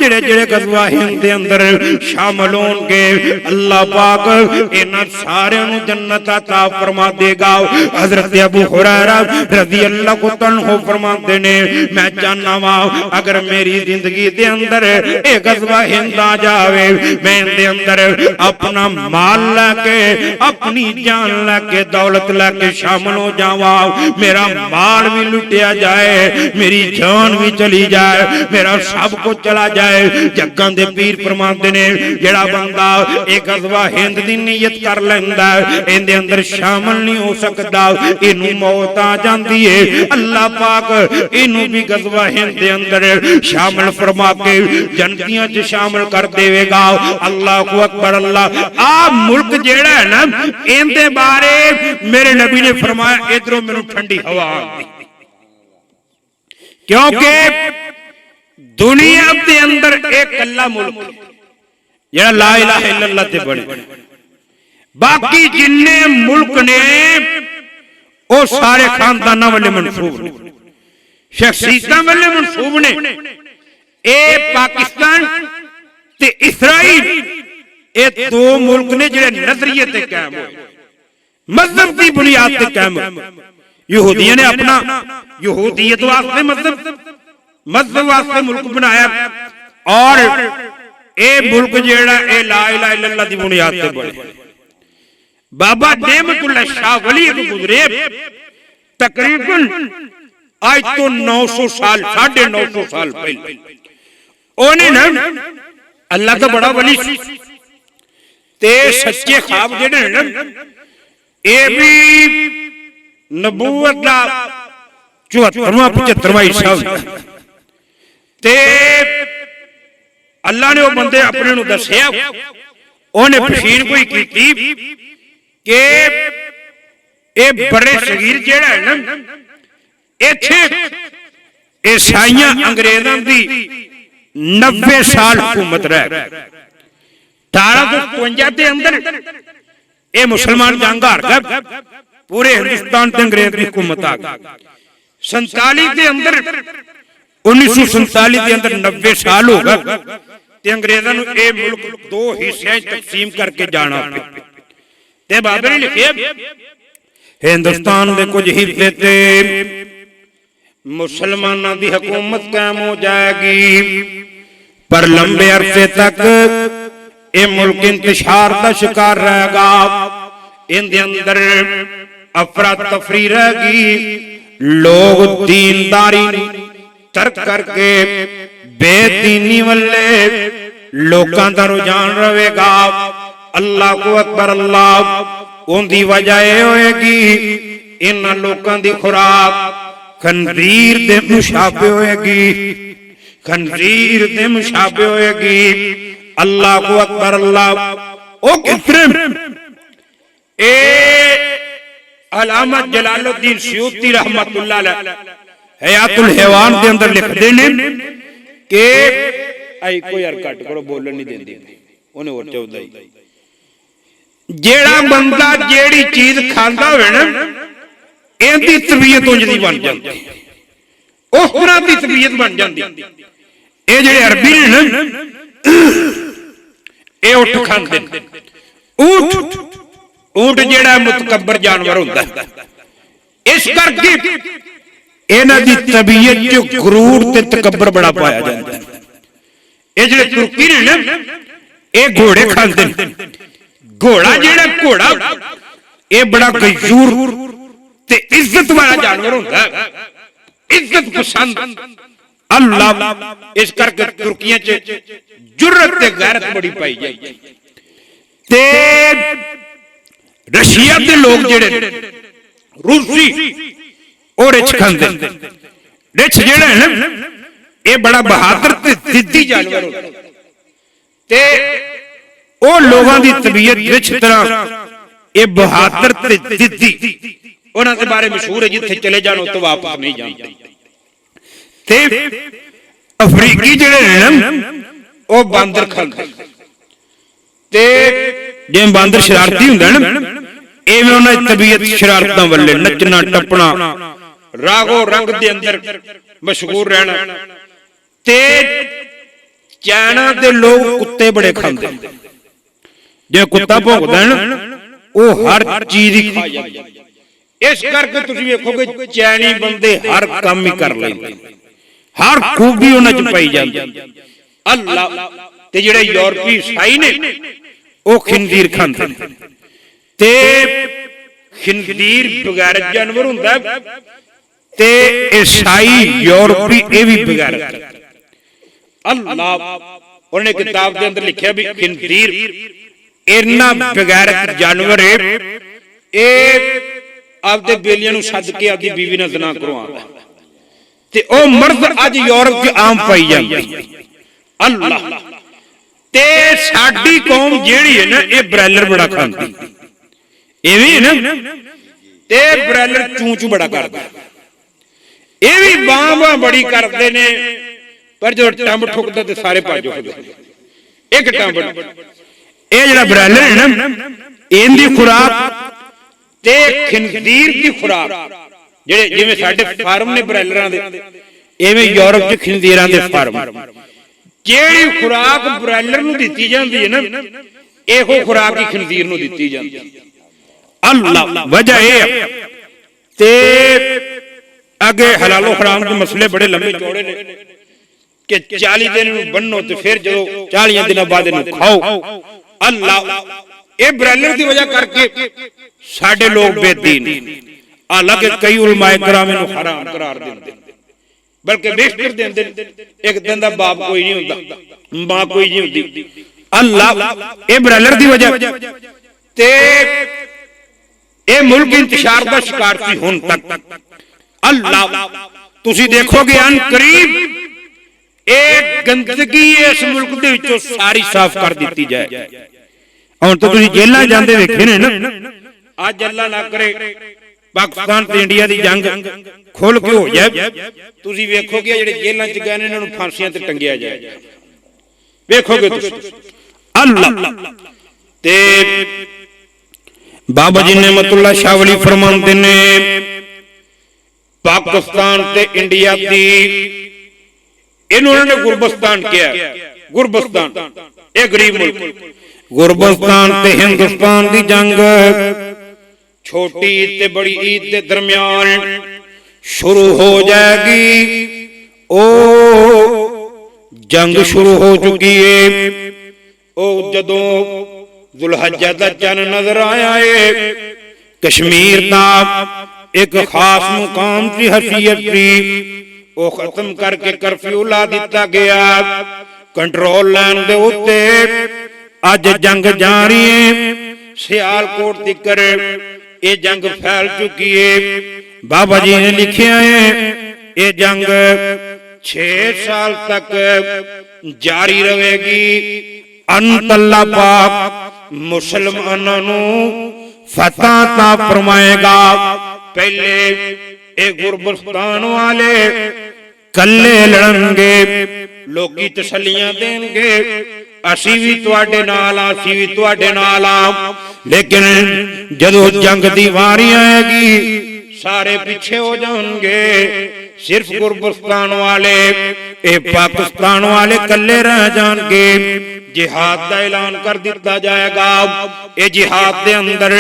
जेड़े जेड़े गजवा हिंद दे अंदर शामिल होंगे अल्लाह पाक इन्हां सारियां नूं जन्नत अता फरमा देगा। हजरत अबू हुरैरा रज़ी अल्लाह को तन्हो फरमाते ने मैं चाहना वा अगर मेरी जिंदगी दे अंदर एक गज़वा हिंद आ जावे मैं दे अंदर अपना माल लेके अपनी जान लेके दौलत लेके शामिल हो जावा। मेरा माल भी लुटिया जाए मेरी जान भी चली जाए मेरा सब कुछ चला जाए। जग्गां दे पीर फरमाते ने जेड़ा बंदा एक गज़वा हिंद दी नीयत कर लैंदा इहदे अंदर शामिल नहीं हो सकदा इनू मौत आ जाती है। अल्लाह पाक इनू भी गज़वा हिंद दे अंदर शामिल फरमा के जन्नतियां च शामिल कर देवेगा। अल्लाह अकबर। अल्लाह आ मुल्क जेड़ा है ना, इनदे बारे मेरे नबी ने फरमाया इधरों मैनू ठंडी हवा आती, क्योंकि दुनिया के अंदर एक कल्ला मुल्क जेड़ा ला इलाहा इल्लल्लाह ते बने, बाकी जिन्ने मुल्क ने वो सारे खानदाना वाले मनसूब ने, शख्सियतां वाले मनसूब ने। ए पाकिस्तान ते इसराइल ये दो मुल्क ने जिहड़े नजरिए ते कायम होए, मजहब की बुनियाद ते कायम होए। यहूदियों ने अपना यहूदियत वास्ते मजहब वास्ते मुल्क बनाया, और ये मुल्क जेड़ा ए ला इलाहा इल्लल्लाह दी बुनियाद ते बने। बाबा नेमतुल्लाह शाह वली गुजरे तकरीबन आज तो 900 साल 950 साल पहले। उन्हें ना अल्लाह का बड़ा वली ते सच्चे ख्वाब जेड़े ना, ये भी नबूवत का 74वां 75वां हिस्सा होता ते अल्लाह ने वो बंदे अपने नूं दस्सिया, उन्हें पशीन कोई की कि ये बड़े सगीर जेड़ा है ना, इत्थे ईसाइयां अंग्रेजां दी 90 साल हुकूमत रह 1852 के अंदर ये मुसलमान जंग हार गए, पूरे हिंदुस्तान ते अंग्रेज की हुकूमत आ गई। 47 के अंदर 1947 के अंदर 90 साल हो गए ते अंग्रेजां नूं ये मुल्क दो हिस्सियां तकसीम करके जाना पिया। ते बाबे ने लिखे हिंदुस्तान दे कुछ हिस्से ते मुसलमानों की हुकूमत कायम हो जाएगी, पर लंबे अरसे तक ये मुल्क इंतशार का शिकार रहेगा। इनके अंदर अफरा तफरी रहेगी, लोग दीनदारी तर्क करके बेदीनी वाले लोगों का रुझान रहेगा। अल्लाह को अकबर। अल्लाह उनकी वजह यह होएगी इन्हां लोगों की खुराक खंजीर दे मुशाबे होएगी, खंजीर दे मुशाबे होएगी। अल्लाह को अकबर। अल्लाह ओ कितने ए अल्लामा जलालुद्दीन सयूती रहमतुल्लाह अलैह हयातुल हैवान के अंदर लिखते हैं कि आई कोई यार कट करो बोलन नहीं देंदी उन्हें और चौदा ही जेड़ा बंदा जेड़ी चीज खांदा होवे ना इनदी तबीयत उंज दी बन जांदी, उस तरह दी तबीयत बन जांदी। ये जेड़े अरबी ने ना ये उठ खांदे ऊंट, ऊंट जेड़ा मुतकब्बर जानवर होंदा है, इस करके इन्हां दी तबीयत च गुरूर ते तकब्बर बड़ा पाया जांदा है। ये जेड़े तुर्की ने ना ये घोड़े खांदे ने, घोड़ा जेड़ा घोड़ा ये बड़ा गयूर ते इज्जत वाला जानवर होता है, इज्जत पसंद। अल्लाह इस करके तुर्कियां च जुर्रत ते गैरत बड़ी पाई जाती ते रशिया के लोग जेड़े रूसी और रिच खांदे, रिच जेड़ा है ना ये बड़ा बहादुर ते जिद्दी जानवर होता है ते ओ लोगों की तबीयत रिच तरह ये बहादुर ते जिद्दी उन्हां दे बारे मशहूर है, जिथे चले जानो तो वापस नहीं जाते। ते अफ्रीकी जेड़े हैं ना वो बांदर खांदे ते जिवें बांदर शरारती हुंदा ना इवें उन्हां दी तबीयत शरारतां वाले नचना टपना रागो रंग दे अंदर मशहूर रहना। ते चाइना दे लोग कुत्ते बड़े खांदे, जे कुत्ता भौंकदा है ना वो हर चीज ही खा जांदा। इस करके तुसीं वेखोगे चैनी बंदे हर काम ही कर लेंदे, हर खूबी उन्हां च पाई जांदी। अल्लाह ते जेड़े यूरोपी ईसाई ने वो खिंजीर खांदे ते खिंजीर बगैर जानवर हुंदा है ते ईसाई यूरोपी ये भी बगैर। अल्लाह उन्होंने किताब के अंदर लिखा भी खिंजीर इन्ना बगैरत जानवर है, ਆਪਦੇ ਬੇਲੀਆਂ ਨੂੰ ਸੱਦ ਕੇ ਆਪਦੀ ਬੀਵੀ ਨਾਲ ਜ਼ਨਾ ਕਰਵਾਉਂਦਾ ਤੇ ਉਹ ਮਰਦ ਅੱਜ ਯੂਰਪ 'ਚ ਆਮ ਪਾਈ ਜਾਂਦੀ। ਅੱਲਾਹ ਤੇ ਸਾਡੀ ਕੌਮ ਜਿਹੜੀ ਹੈ ਨਾ ਇਹ ਬ੍ਰਾਇਲਰ ਬੜਾ ਖਾਂਦੀ, ਐਵੇਂ ਹੈ ਨਾ, ਤੇ ਬ੍ਰਾਇਲਰ ਚੂੰ ਚੂੰ ਬੜਾ ਕਰਦਾ। ਇਹ ਵੀ ਬਾਂਹ ਬੜੀ ਕਰਦੇ ਨੇ, ਪਰ ਜੋ ਟੰਬ ਠੁਕਦਾ ਤੇ ਸਾਰੇ ਭੱਜ ਜਾਂਦੇ। ਇੱਕ ਟੰਬ ਇਹ ਜਿਹੜਾ ਬ੍ਰਾਇਲਰ ਹੈ ਨਾ, ਇਹਦੀ ਖੁਰਾਕ ਤੇ ਖਿੰਜ਼ੀਰ ਦੀ ਖੁਰਾਕ, ਜਿਹੜੇ ਜਿਵੇਂ ਸਾਡੇ ਫਾਰਮ ਨੇ ਬ੍ਰਾਇਲਰਾਂ ਦੇ, ਐਵੇਂ ਯੂਰਪ 'ਚ ਖਿੰਜ਼ੀਰਾਂ ਦੇ ਫਾਰਮ। ਜਿਹੜੀ ਖੁਰਾਕ ਬ੍ਰਾਇਲਰ ਨੂੰ ਦਿੱਤੀ ਜਾਂਦੀ ਹੈ ਨਾ, ਇਹੋ ਖੁਰਾਕ ਹੀ ਖਿੰਜ਼ੀਰ ਨੂੰ ਦਿੱਤੀ ਜਾਂਦੀ। ਅੱਲਾਹ ਵਜ੍ਹਾ ਇਹ ਤੇ ਅੱਗੇ ਹਲਾਲੋ ਹਰਾਮ ਦੇ ਮਸਲੇ ਬੜੇ ਲੰਬੇ ਚੌੜੇ ਨੇ ਕਿ 40 ਦਿਨ ਨੂੰ ਬੰਨੋ ਤੇ ਫਿਰ ਜਦੋਂ 40 ਦਿਨਾਂ ਬਾਅਦ ਇਹਨੂੰ ਖਾਓ। ਅੱਲਾਹ ਇਹ ਬ੍ਰਾਇਲਰ ਦੀ ਵਜ੍ਹਾ ਕਰਕੇ ਸਾਡੇ ਲੋਕ ਬੇਦੀਨ, ਹਾਲਾਂਕਿ ਕਈ ਉਲਮਾਏ ਕਰਾਮ ਇਹਨੂੰ ਹਰਾਮ ਕਰਾਰ ਦਿੰਦੇ, ਬਲਕਿ ਬੇਸ਼ਤਰ ਦਿੰਦੇ। ਇੱਕ ਦਿਨ ਦਾ ਬਾਪ ਕੋਈ ਨਹੀਂ ਹੁੰਦਾ, ਮਾਂ ਕੋਈ ਨਹੀਂ ਹੁੰਦੀ। ਅੱਲਾਹ ਇਹ ਬ੍ਰਾਇਲਰ ਦੀ ਵਜ੍ਹਾ ਤੇ ਇਹ ਮੁਲਕ ਇੰਤਸ਼ਾਰ ਦਾ ਸ਼ਿਕਾਰ ਸੀ ਹੁਣ ਤੱਕ। ਅੱਲਾਹ ਤੁਸੀਂ ਦੇਖੋਗੇ ਅਨ ਕਰੀਬ ਇਹ ਗੰਦਗੀ ਇਸ ਮੁਲਕ ਦੇ ਵਿੱਚੋਂ ਸਾਰੀ ਸਾਫ਼ ਕਰ ਦਿੱਤੀ ਜਾਏ। ਹੁਣ ਤਾਂ ਤੁਸੀਂ ਜੇਲ੍ਹਾਂ ਜਾਂਦੇ ਵੇਖੇ ਨੇ ਨਾ, ਅੱਜ ਅੱਲਾਹ ਨਾ ਕਰੇ ਪਾਕਿਸਤਾਨ ਤੇ ਇੰਡੀਆ ਦੀ ਜੰਗ ਖੁੱਲ ਕੇ ਹੋ ਜਾਏ, ਤੁਸੀਂ ਵੇਖੋਗੇ ਜਿਹੜੇ ਜੇਲ੍ਹਾਂ 'ਚ ਗਏ ਨੇ ਇਹਨਾਂ ਨੂੰ ਫਾਂਸੀਆਂ ਤੇ ਟੰਗਿਆ ਜਾਏ, ਵੇਖੋਗੇ ਤੁਸੀਂ। ਅੱਲਾਹ ਤੇ ਬਾਬਾ ਜੀ ਨਿਮਤੁल्ला शाह वली फरमाते ने पाकिस्तान ते इंडिया दी इन्होंने गुरबस्तान किया। गुरबस्तान एक गरीब मुल्क, गुरबस्तान ते हिंदुस्तान दी जंग छोटी ईद ते बड़ी ईद के दरमियान शुरू हो जाएगी। ओ जंग शुरू हो चुकी है। ओ जदों जुलहज्जा दा चन नजर आया है, कश्मीर दा एक खास मुकाम की हैसियत थी, वो खत्म करके कर्फ्यू ला दिता गया। कंट्रोल लाइन दे उत्ते अज जंग जारी है। सियालकोट तिकर ये जंग फैल चुकी है। बाबा जी ने लिखा है ये जंग 6 साल तक जारी रहेगी। अंत अल्लाह पाक मुसलमानों नू फतह ता फरमाएगा। पहले ए गुरबस्तान वाले कल्ले लड़नगे, लोकी तसल्लियां देंगे, असी भी तुहाडे नाल आ, असी भी तुहाडे नाल आ। लेकिन जदों जंग दी वारी आएगी सारे पीछे हो जाएंगे। सिर्फ गुरबस्तान वाले ए पाकिस्तान वाले कल्ले रह जाएंगे। जिहाद का ऐलान कर दिता जाएगा। ये जिहाद के अंदर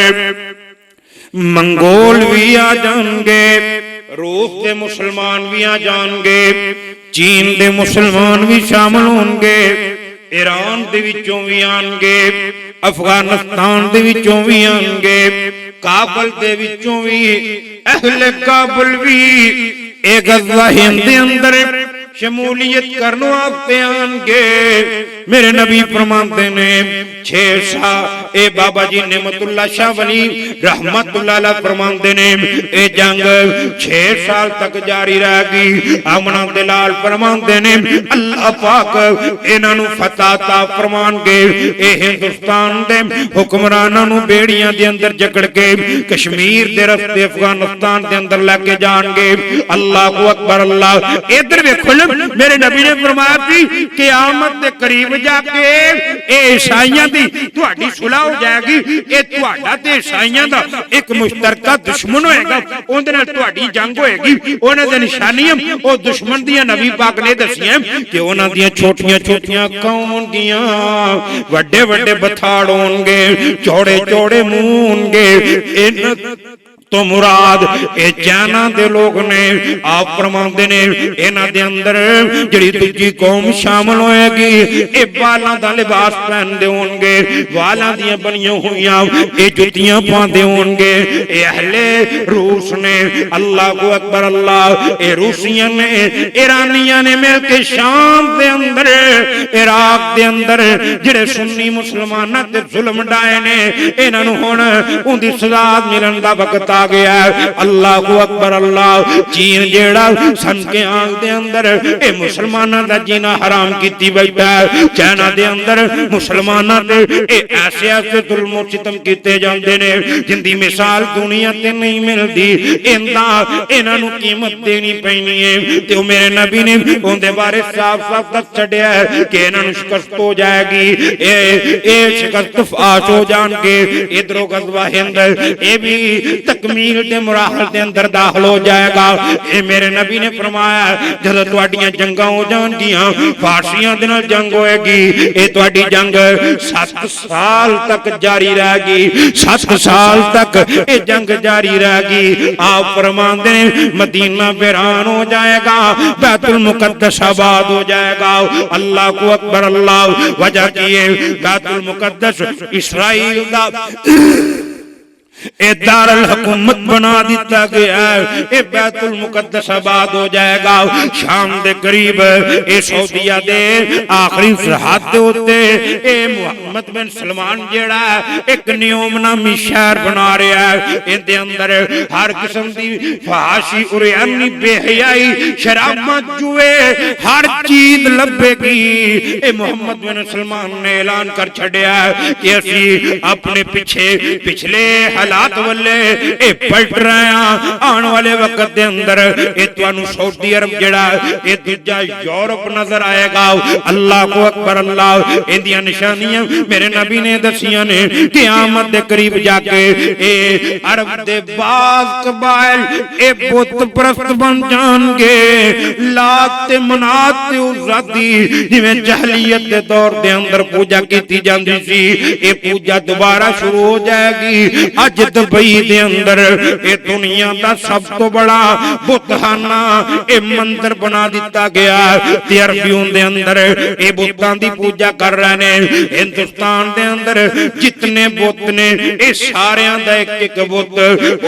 मंगोल भी आ जाएंगे, रूस के मुसलमान भी आ जाएंगे, चीन के मुसलमान भी शामिल होंगे, ईरान के विचों भी आएंगे, अफगानिस्तान के विचों भी आएंगे, काबुल के विचों भी, अहले काबुल भी एक गज़वा हिंद के अंदर शमूलियत करने वास्ते आएंगे। मेरे नबी फरमाते ने 6 साल ए बाबा जी निमतुल्ला शाह वली रहमतुल्लाह अलैह फरमाते ने ए जंग 6 साल तक जारी रहेगी। आमना दलाल फरमाते ने अल्लाह पाक इन्हां नू फतह ता फरमानगे। ए हिंदुस्तान दे हुक्मरानां नू बेड़ियां दे अंदर जकड़ के कश्मीर दे रस्ते अफगानिस्तान दे अंदर लेके जाणगे। अल्लाहु अकबर। अल्लाह इधर देखो मेरे नबी ने फरमाया कि क़यामत के करीब जाके ए ईसाइयां दी तुहाडी सुलह हो जाएगी। ए तुहाडा ते ईसाइयां दा एक मुश्तरका दुश्मन होएगा, उहदे नाल तुहाडी जंग होएगी। उहनां दी निशानियां ओ दुश्मन दियां नबी पाक ने दसियां कि उहनां दियां छोटियां-छोटियां कौम होंगियां, वड्डे-वड्डे बथाड़ होणगे, चौड़े-चौड़े मुंह होणगे। इन तो मुराद ए चाइना दे लोग ने। आप फरमाते ने इन्हां दे अंदर जिहड़ी दूजी कौम शामिल होएगी ए बालां दा लिबास पहनदे होणगे, वालां दियां बनियां होईयां ए जुत्तियां पांदे होणगे। ए अहले रूस ने। अल्लाहु अकबर। अल्लाह ए रूसियां ने ईरानियां ने मिल के शाम दे अंदर इराक दे अंदर जिहड़े सुन्नी मुसलमानां ते जुल्म डाए ने इन्हां नूं हुण उहदी सज़ा मिलण दा वक्त आ गया। अल्लाह अकबर अल्लाह। चीन जेड़ा सन के आंख दे अंदर ए मुसलमाना दा जीना हराम कीती बैठा है। चाइना दे अंदर मुसलमाना ते ए ऐसे ऐसे जुल्म सितम कीते जांदे ने जिंदी मिसाल दुनिया ते नहीं मिलदी। इंदा इन्हां नूं कीमत देनी पैनी है। ते मेरे नबी ने उनके बारे साफ साफ दस छड्या है कि इन्हां नूं शिकस्त हो जाएगी। ए शिकस्त फाश हो जाणगे। इधरों गज़वा हिंद ये भी तकमील के मुराहल के अंदर दाखिल हो जाएगा। ये मेरे नबी ने फरमाया जदों तुहाडियां जंगां हो जाणगियां फारसियां दे नाल जंग होएगी। ये तुहाडी जंग 7 साल तक जारी रहेगी। 7 साल तक ये जंग जारी रहेगी। आप फरमाते हैं मदीना वीरान हो जाएगा, बैतुल मुकद्दस आबाद हो जाएगा। अल्लाह को अकबर अल्लाह। वजह की है बैतुल मुकद्दस इस्राइल दा दारुल हुकूमत बना दिता गया है। ये बैतुल मुकद्दस आबाद हो जाएगा। शाम दे करीब ये सऊदीया दे आखिरी सरहद होते ए मुहम्मद बिन सलमान जेड़ा एक नियमनामी शहर बना रहा है। इहदे अंदर हर किस्म दी फहाशी उरियानी बेहयाई शराबा जुए हर चीज लभेगी। ए मुहम्मद बिन सलमान ने ऐलान कर छड़िया कि असी अपने पीछे पिछले हालात वाले ए पलट रहे हैं। आने वाले वक्त के अंदर ये तुहानू सऊदी अरब जेड़ा ये दूजा यूरोप नजर आएगा। अल्लाह को अकबर अल्लाह। इंदियां निशानियां मेरे नबी ने दसियां ने क़यामत दे करीब जाके ए अरब दे बाज कबाइल ए बुत परस्त बन जाणगे। लात ते मनात ते उज़्ज़ा दी जिवें जहलियत दे दौर दे अंदर पूजा कीती जांदी सी ए पूजा दोबारा शुरू हो जाएगी। अज दुबई दे अंदर ये दुनिया का सब तो बड़ा बुतखाना ये मंदिर बना दिता गया। ते अरबियों दे अंदर ये बुतां दी पूजा कर रहे ने। हिंदुस्तान दे अंदर जितने बुत ने ये सारियां दा एक एक बुत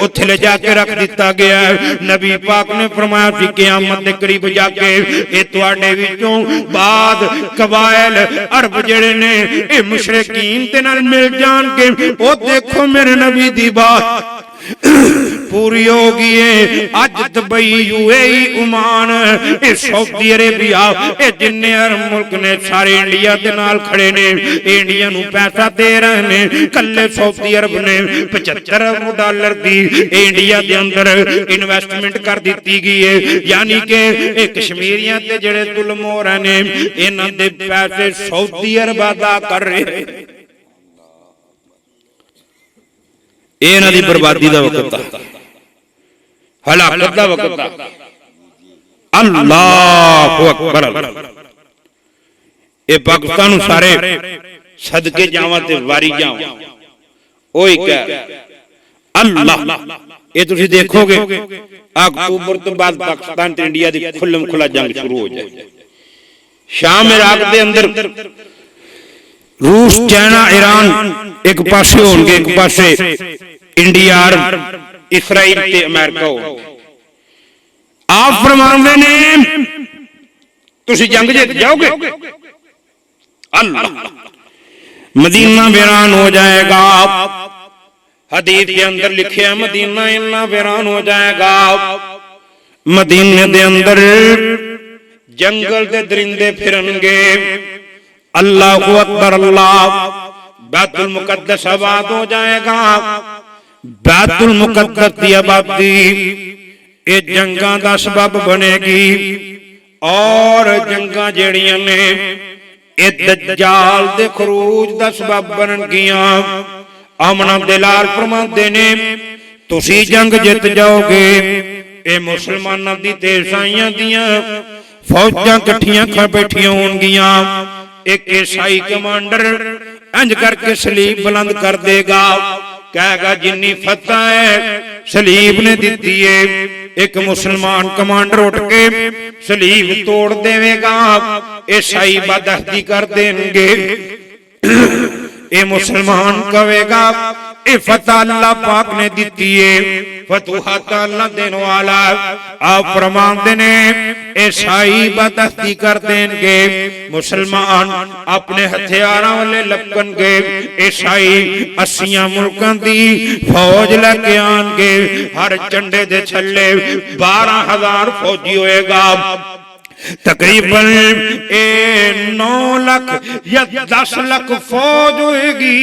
उत्थे ले जाके रख दिता गया। नबी पाक ने फरमाया कि क़यामत दे करीब जाके ये तुहाडे विचों बाद कबाइल अरब जेड़े ने ये मुशरिकीन दे नाल मिल जाणगे। ओ देखो मेरे नबी दी बात पूरी होगी है। अज Dubai UAE Oman Saudi Arabia जिन्ने अरब मुल्क ने सारे इंडिया के नाल खड़े ने। इंडिया नू पैसा दे रहे ने। कल्ले सऊदी अरब ने 75 अरब डॉलर दी इंडिया के अंदर इन्वेस्टमेंट कर दी गई है। यानी कि कश्मीरियां ते जेड़े जुल्म हो रहे ने इन्हां दे पैसे सऊदी अरब अदा कर रहे। इन्हां दी बर्बादी दा वक्त आ, हलाकत दा वक्त आ। अल्लाहु अकबर। ये पाकिस्तान सारे सदके जावां ते वारी जावां ओही कह अल्लाह। ये तुसीं देखोगे अक्तूबर तो बाद पाकिस्तान ते इंडिया दी खुल्लम खुला जंग शुरू हो जाए। शाम इराक दे अंदर रूस चाइना ईरान एक पासे होंगे, एक पासे इंडिया इसराइल ते अमेरिका हो। आप फरमाते ने तुसी जंग जीत जाओगे। अल्लाह मदीना वीरान हो जाएगा। हदीस के अंदर लिखे मदीना इन्ना वीरान हो जाएगा। मदीने दे अंदर जंगल के दरिंदे फिरनगे। अल्लाह को अकबर अल्लाह। बैतुल मुकद्दस आबाद हो जाएगा। बैतुल मुकद्दस की आबादी ये जंगां दा सबब बनेगी। और जंगां जेड़ियां ने ये दज्जाल दे खरूज दा सबब बनगियां। आमना दिलाल फरमाते ने तुसी जंग जित जाओगे। ये मुसलमानां दी ते ईसाइयां दियां फौजां कट्ठियां खा बैठियां होणगियां। एक ईसाई कमांडर इंज करके सलीब बुलंद कर देगा, कहेगा जिन्नी फतह है सलीब ने दी है। एक मुसलमान कमांडर उठ के सलीब तोड़ देगा। ईसाई बदअहदी कर देंगे। ये मुसलमान कहेगा ये फतह अल्लाह पाक ने दी है, फतूहात अल्लाह देने वाला। आप फरमाते ने ईसाई बदस्ती कर देंगे, मुसलमान अपने हथियारों वाले लपकणगे। ईसाई 80 मुल्कों की फौज लेके आएंगे, हर झंडे दे छल्ले 12,000 फौजी होएगा। तकरीबन 9 लाख या 10 लाख फौज होएगी,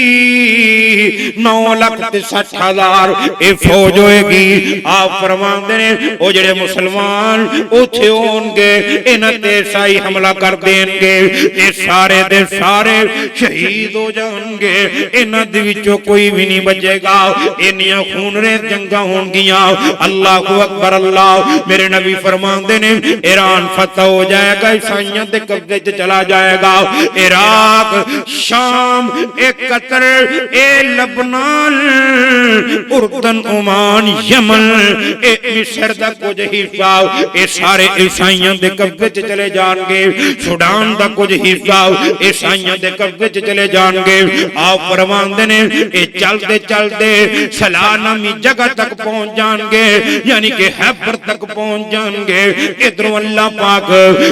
9,60,000 ये फौज होएगी। आप फरमाते ने वो जेड़े मुसलमान उथे होंगे, इन्हां ते ईसाई हमला कर देंगे, ये सारे दे सारे शहीद हो जाएंगे, इन्हां दे विचों कोई भी नहीं बचेगा। इन्नियां खूनरे जंगां होणगियां। अल्लाहु अकबर अल्लाह। मेरे नबी फरमाते ने ईरान फतह हो जाएगा, ईसाइयों के कब्जे च चला जाएगा। इराक, शाम, कतर, लबनान, उर्दन, ओमान, यमन, मिस्र दा कुछ हिस्सा ये सारे ईसाइयों के कब्जे च चले जाएंगे। सूडान दा कुछ हिस्सा ईसाइयों के कब्जे च चले जाएंगे। आप फरमाते ने ये चलते चलते सलानामी जगह तक पहुंच जाएंगे, यानी कि हैबर तक पहुंच जाएंगे। इधरों अल्लाह पाक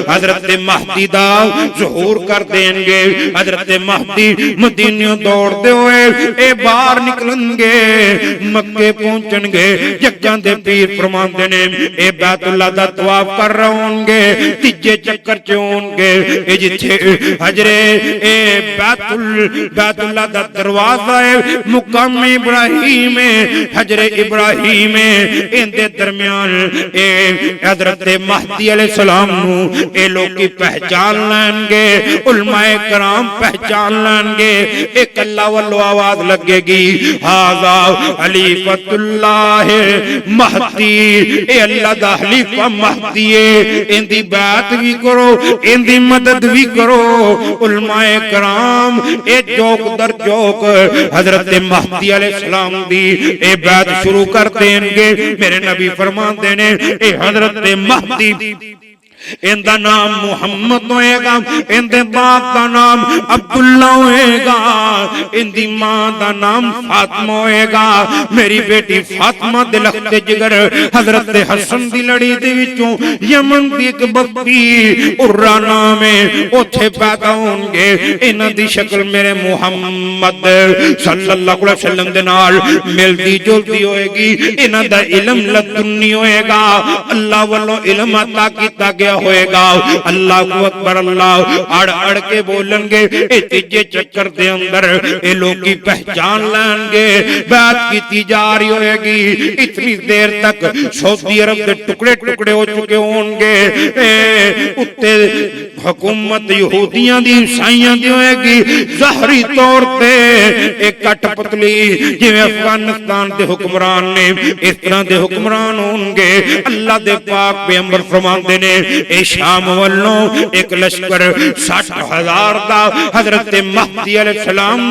हजरत महदी दा ज़हूर कर देंगे। हजरत महदी मदीने दौड़ते हुए ए बाहर निकलेंगे, मक्के पहुंचणगे। जग्गां दे पीर फरमांदे ने ए बैतुल्लाह दा तवाफ कर रहे होंगे, तीजे चक्कर च होंगे। ए जिथे हजरे ए बैतुल्लाह दा दरवाजा है, मुकाम इब्राहीम है, हजरे इब्राहीम है, इनके दरमियान ए हजरत महदी अलैहि सलाम ए लोग पहचान लेंगे, उलमाए कराम पहचान लेंगे। एक अल्लाह वालो आवाज लगेगी, हाज़ा खलीफतुल्लाह महदी, ए अल्लाह दा खलीफा महदी है, इंदी बात भी करो, इंदी मदद भी करो। उलमाए कराम ए जोक दर जोक हजरत महदी अलैहि सलाम दी ए बात शुरू कर देंगे। मेरे नबी फरमाते ने ए हजरत महदी इनका नाम मुहम्मद होएगा, इनके बाप का नाम अब्दुल्ला होएगा, इनकी मां का नाम फातिमा होएगा। मेरी बेटी फातिमा दे लखते जिगर हजरत हसन दी लड़ी दे विचों यमन दी एक बकरी उर्रा नाम है, उथे पैदा होंगे। इन्हां दी शक्ल मेरे मुहम्मद सल्लल्लाहु अलैहि वसल्लम दे नाल मिलदी जुलदी होएगी। इन्हां दा इल्म लदुन्नी होएगा, अल्लाह वालों इल्म अता कीता गया होएगा। अल्लाह अकबर अल्लाह अड़ अड़ के बोलेंगे। तीजे चक्कर दे अंदर ये लोग की पहचान लेंगे, बात की जा रही होएगी। इतनी देर तक सऊदी अरब के टुकड़े टुकड़े हो चुके होंगे। उत्ते हुकूमत यहूदियां दी ईसाइयां दी होएगी। ज़ाहरी तौर पे एक कठपुतली जिवें अफगानिस्तान के हुक्मरान ने इस तरह के हुक्मरान होंगे। अल्लाह दे पाक पैगंबर फरमाते ने ए शाम वालों एक लश्कर 60,000 का हजरत महदी अलैहि सलाम